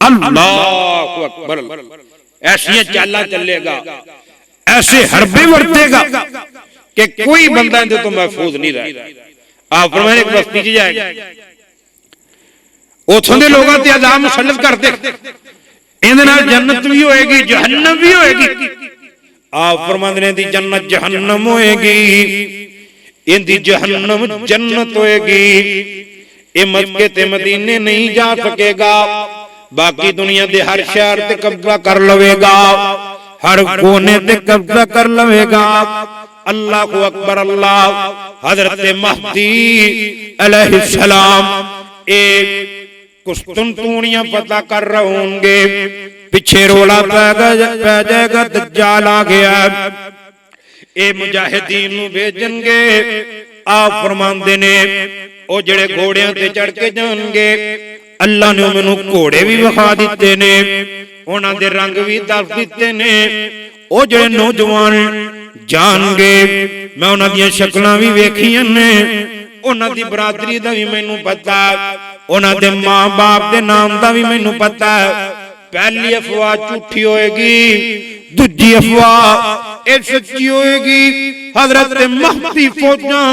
अल्लाहु अकबर ऐसी चालां चलेगा ऐसे हरबे वरतेगा कि कोई बंदा इनसे तो महफूज नहीं रहा आप फरमाने एक बस्ती च जाएगा उथों दे लोगां ते अज़ाब मुसल्लत कर दे इहदे नाल जन्नत भी होएगी जहन्नम भी होएगी आप फरमांदे ने दी जन्नत जहन्नम होएगी इंदी जहन्नम जन्नत होएगी ए मक्के ते मदीने नहीं जा सकेगा बाकी दुनिया दे हर शहर ते कब्जा कर लवेगा हर कोने ते कब्जा कर लवेगा अल्लाहु अकबर अल्लाह हजरत महदी अलैहिस्सलाम एक कुस्तुनतूनियां पता कर रहे होंगे, पिछे रोला पै जाएगा, दज्जाल आ गया, ए मुजाहिदीन नूं भेजणगे। आप फरमांदे ने ओ जेड़े घोड़ियां ते चढ़ के जाणगे, अल्लाह ने मैनूं घोड़े भी विखा दिते ने, उन्हां दे रंग भी दस दिते ने। ओ जेड़े नौजवान जाणगे, मैं उन्हां दीयां शक्लां भी वेखियां ने, उन्हां दी बरादरी दा भी मैनूं पता, उन्हां दे मां बाप दे नाम दा भी मैनूं पता। पहली अफवाह झूठी होएगी, दूजी अफवाह ए सच्ची होएगी। हजरत महदी फौजां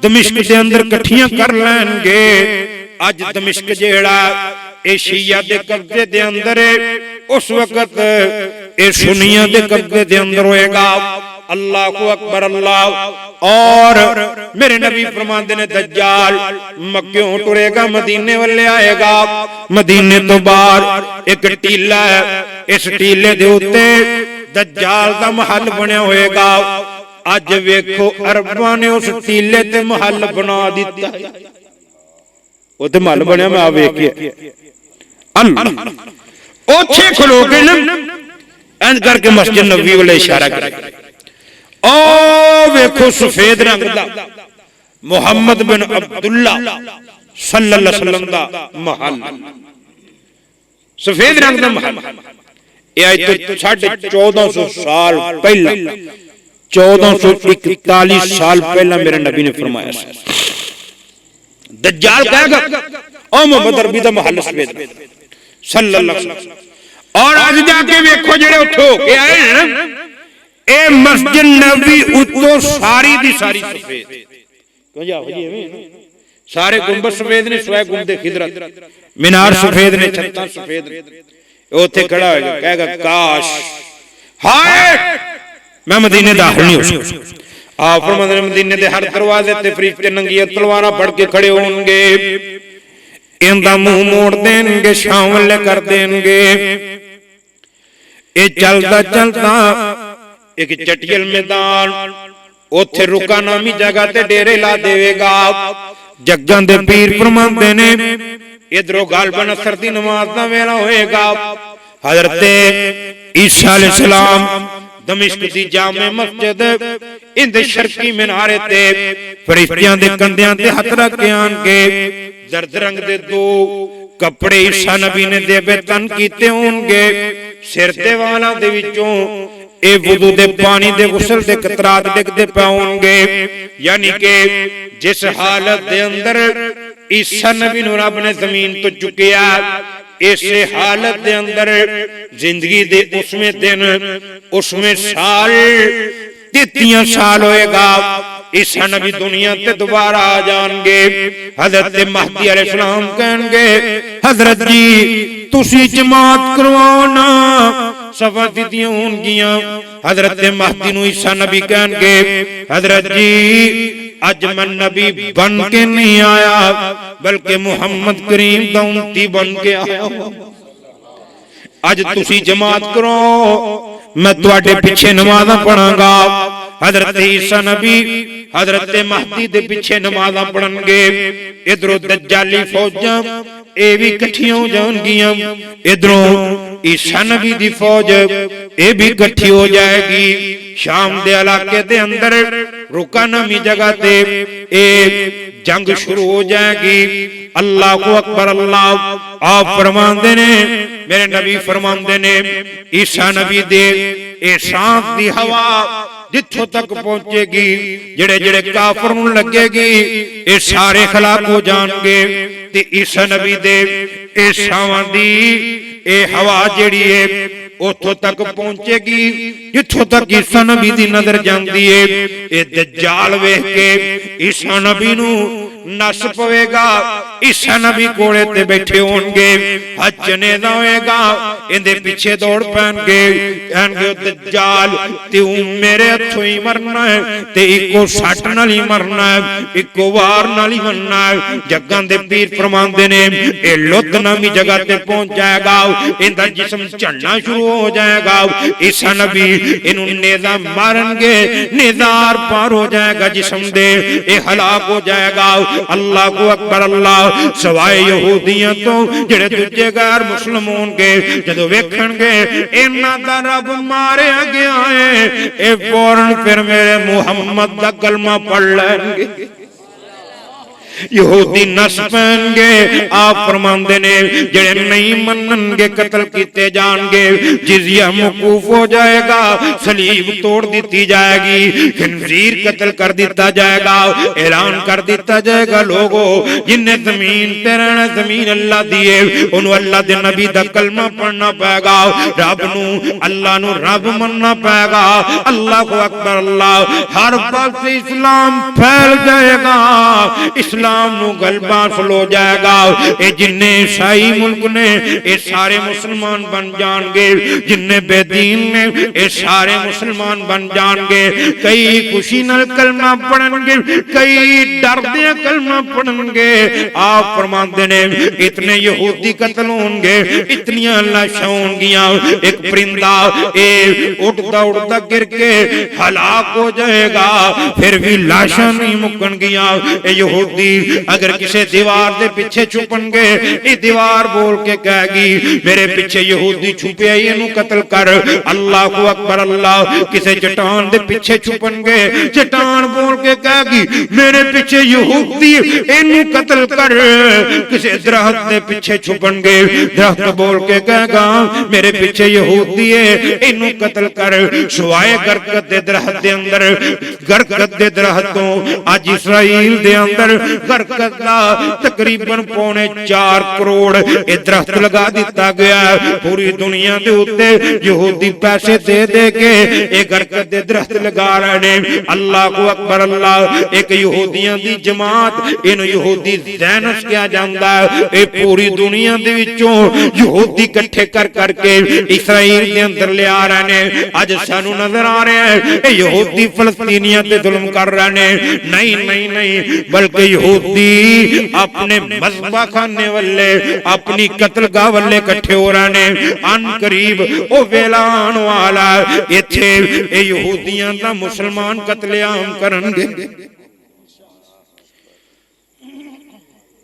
दमिश्क दे अंदर इकट्ठियां कर लैणगे। अज दमिश्क जेड़ा ए शिया दे कब्जे दे अंदर है, उस वक्त ए सुन्नियां दे कब्जे दे अंदर होएगा। अल्लाह को अकबर अल्लाह। और मेरे नबी फरमाते ने दज्जाल मक्कों टुरेगा, मदीने वाले आएगा। मदीने तो बाहर एक टीला है, इस टीले दे उत्ते दज्जाल दा महल बनया होएगा। अज वेखो अरबां ने उस टीले ते महल बना दिता है, उत्ते महल बनया। मैं आ वेख के अल्लाह ओथे खलो के ना इंज करके मस्जिद नबवी वाले इशारा करे। ओ वेखो सफेद रंग दा मुहम्मद बिन अब्दुल्ला सल्लल्लाहु अलैहि वसल्लम दा महल, सफेद रंग दा महल। ये आज तो 1450 साल पहला, 1441 साल पहला मेरे नबी ने फरमाया दज्जाल कहेगा ओ मोहम्मद अरबी दा महल सफेद सल्लल्लाहु अलैहि वसल्लम। और आज जाके वेखो जेड़े उठो के आए हैं ना, ए मस्जिद नबवी उत्तों सारी दी सारी सफेद। क्यों जी आप जी एवें सारे गुंबद सफेद ने, सिवाय गुंबद खिदरत, मीनार सफेद ने, छत्तां सफेद ने। उत्थे खड़ा होएगा कहेगा काश हाय मैं मदीने दाखिल नहीं हो सकता। आप फरमाते मदीने दे हर दरवाजे ते फरिश्ते नंगियां तलवारां फड़ के खड़े होंगे, इंदा मुंह मोड़ देंगे, शाम वाले कर देंगे। ये चलता चलता एक चटियल मैदान, उथे रुका नामी जगह ते डेरे ला देवेगा। जग्गां दे पीर फरमांदे ने इधरों गालबन असर दी नमाज दा वेला होएगा। हजरत ईसा अलैहिस्सलाम दमिश्क दी जामे मस्जिद इंदे शर्की मीनारे ते फरिश्तियां दे कंधियां ते हथ रख के आणगे। जर्द रंग दे दो कपड़े ईसा नबी ने दे बेतन कीते होणगे। सिर दे वालां दे विचों ए वुदू दे पानी दे गुसल दे कतरात डिगदे पे होणगे। यानी के जिस हालत दे अंदर ईसा नबी नूं रब ने जमीन तो चुकिया, इस हालत दे अंदर जिंदगी दे उसमें दिन उसमें साल 33 साल होएगा। ईसा नबी दुनिया ते दोबारा आ जाएंगे। हजरत महदी अलैहिस्सलाम कहेंगे हजरत जी तुसी जमात करवाओ ना, सफा दित्तियां होणगियां। हजरत महदी नूं ईसा नबी कहेंगे हजरत जी अज मैं नबी बन के नहीं आया, बल्कि मुहम्मद करीम दा उम्मती बन के आया। अज तुसी जमात करो, मैं तुहाडे पीछे नमाज़ां पढ़ांगा। हजरत ईसा नबी हजरत महदी दे पीछे नमाज़ां पढ़नगे। इधरों दज्जाली फौजां ए भी इकट्ठियां हो जाएंगियां, इधरों ईसा नबी दी फौज ए भी इकट्ठी हो जाएगी। शाम दे इलाके दे अंदर रुका नामी जगह ते ए जंग शुरू हो जाएगी। अल्लाह को अकबर अल्लाह। आप फरमांदे ने मेरे नबी फरमांदे ने ईसा नबी दे ए सांस दी हवा जिथों तक पहुंचेगी, जेड़े जेड़े काफर नूं लगेगी ए सारे खलाक हो जाएंगे। ते ईसा नबी दे ए सांवां दी ए हवा जेड़ी है उथों तक पहुंचेगी जिथों तक ईसा नबी दी नजर जांदी है। ए दज्जाल वेख के ईसा नबी नूं नस पवेगा। ईसा नबी कोले ते बैठे होणगे, हजने दा होएगा, इंदे पीछे दौड़ पैणगे। कहणगे दज्जाल तू मेरे हथों ही मरना है, ते इको सट नाल ही मरना है, इको वार नाल ही मरना है। जग्गां दे पीर फरमांदे ने ए लुत नामी जगह ते पहुंच जाएगा, इंदा जिस्म झड़ना शुरू हो जाएगा। ईसा नबी इनू नेजा मारनगे, नेजार पार हो जाएगा जिस्म दे, ये हलाक हो जाएगा। अल्लाह को अकबर। अल्लाह सवाए यहूदियां तो जेड़े दूजे गैर मुस्लिम होंगे जदों वेखणगे इन्हां दा रब मारिया गया है, ये फौरन फिर मेरे मुहम्मद दा कलमा पढ़ लेंगे, यहूदी नस पैणगे। आप फरमांदे ने जेड़े नहीं मनणगे कत्ल कीते जाणगे, जिजिया मौकूफ हो जाएगा, सलीब तोड़ दी जाएगी, खंजीर कत्ल कर दिया जाएगा। ऐलान कर दिया जाएगा लोगों जिन्हें जमीन ते रहना, जमीन अल्लाह दी है, उन्होंने अल्लाह दे नबी दा कलमा पढ़ना पेगा, रब नू अल्लाह नू रब मनना पेगा। अल्लाह को अकबर। अल्लाह हर पास इस्लाम फैल जाएगा, इस्लाम नू गलबा फलो जाएगा। ये जिन्ने ईसाई मुल्क ने ये सारे मुसलमान बन जाएंगे, जिन्ने बेदीन ने ये सारे मुसलमान बन जाएंगे। कई खुशी नाल कलमा पढ़नगे, कई डरदे कलमा पढ़नगे। आप फरमाते ने इतने यहूदी कत्ल होंगे, इतनियां लाशां होंगियां, एक परिंदा ए उड़दा उड़दा गिर के हलाक हो जाएगा, फिर भी लाशां नहीं मुकणगियां। यहूदी अगर किसी दीवार के पीछे छुपणगे, ये दीवार बोल के कहेगी मेरे पीछे यहूदी छुपे, इनू कत्ल कर। अल्लाह को अकबर। अल्लाह किसी चट्टान के पीछे छुपणगे, चट्टान बोल के कहेगी मेरे पीछे यहूदी, इनू कत्ल कर। किसी दरख्त के पीछे छुपणगे, दरख्त बोल के कहेगा मेरे पीछे यहूदी है, इनू कत्ल कर। सुवाए गरकत के दरख्त के अंदर, गरकत के दरख्तों अज इसराइल के अंदर गरकत का तकरीबन 4.25 करोड़ दरख्त लगा दिता गया। पूरी दुनिया के उत्ते यहूदी पैसे दे दे के ये गरकत के दरख्त लगा रहे हैं। अल्लाह को अकबर। अल्लाह एक यहूदियों की जमात, इन यहूदी ज़ैनस किया जाता है। ये पूरी दुनिया के विचों यहूदी इकट्ठे कर करके इसराइल के अंदर ले आ रहे हैं। अज सानू नजर आ रहा है यहूदी फलस्तीनियों पे जुल्म कर रहे हैं। नहीं नहीं नहीं, बल्कि यहूदी अपने मज़बा खाने वाले, अपनी कत्लगाह वाले इकट्ठे हो रहे हैं। अन करीब ओ वेला आने वाला, इत्थे ए यहूदियां दा मुसलमान कत्लेआम करनगे।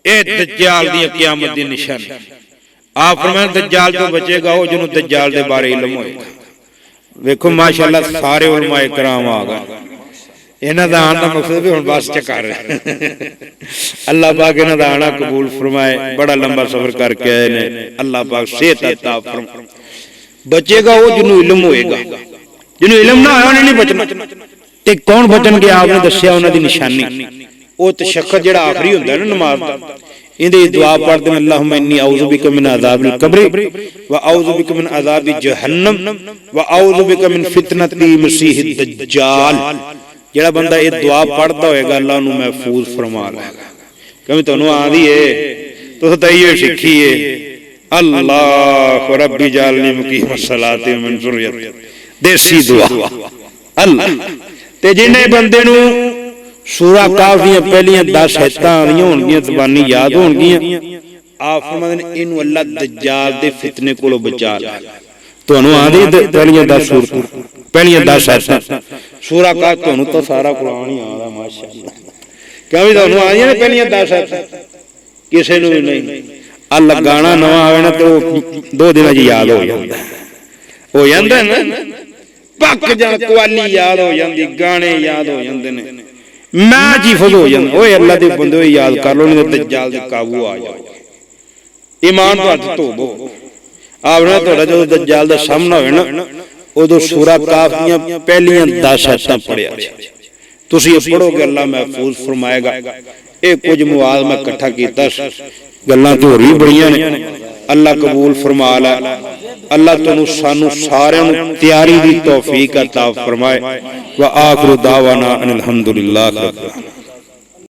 ए दज्जाल दी क़यामत दी निशानी। आप फरमाया दज्जाल तो बचेगा वो जिन्हों दज्जाल दे बारे इल्म होएगा। देखो माशाअल्लाह सारे उलमाए कराम आ गए। इन्हां दा आना मकसद भी हुण बस च कर अल्लाह पाक इन्हां दा आना कबूल फरमाए। बड़ा लंबा सफर करके आए ने, अल्लाह पाक सेहत अता फरमाए। बचेगा वो जिन्हों इल्म होएगा, जिन्हों इल्म ना होया उन्हें नहीं बचना। ते कौन बचणगे आपने दस्सिया उन्हां दी निशानी। वो तशक्कुर जिहड़ा आखिरी हुंदा ना नमाज दा, इंदे दुआ पढ़दे ने अल्लाहुम्मा इन्नी औज़ु बिका मिन अज़ाबिल कब्र व औज़ु बिका मिन अज़ाबि जहन्नम व औज़ु बिका मिन फितनति मसीह दज्जाल। जेड़ा बंदा ये दुआ पढ़ता होएगा अल्लाह नू महफूज फरमा लेगा। क्योंकि तुहानू आंदी है, तुस तां इहो सिक्खी है अल्लाह रब्बी जालनी मुकीमस सलाति मिन ज़ुर्रियती, देसी दुआ अल्लाह। ते जिन्हें बंदे नू सूरा काफ दी पहलियां 10 आयतां आंदियां होणगियां, ज़बानी याद होणगियां, आप फरमांदे ने इनू अल्लाह दज्जाल दे फितने कोलों बचा लेगा। तुहानू आंदी पहलियां 10 सूरतां, पहलियां 10 आयतां सूरा काफ, तुहानू तो सारा कुरान ही आंदा माशाअल्लाह। क्योंकि तुहानू आंदियां ने पहलियां 10 आयतां, किसे नू नहीं। अल्लाह गाना नवा आवे ना तो 2 दिनां च याद हो जांदा ना, पक जाण कवाली याद हो जांदी, गाने याद हो जांदे ने, मैं जी फुल हो जांदा। ओए अल्लाह दे बंदे याद कर लो, नहीं तो दज्जाल दे काबू आ जाओ। ईमान तो हथ धोवो। आपने थोड़ा जो दज्जाल दा सामना होवे ना, उदों सूरा काफ दियां पहलियां 10 आयतां पढ़िया तुसीं पढ़ोगे अल्लाह महफूज फरमाएगा। ये कुछ मवाद मैं इकट्ठा कीता, गल्लां तो होर भी बड़ियां ने, अल्लाह कबूल फरमा लै। अल्लाह तुहानू सानू सारिआं नू तैयारी दी तौफीक अता फरमाए। व आखिरु दावाना अनिल हम्दुलिल्लाह।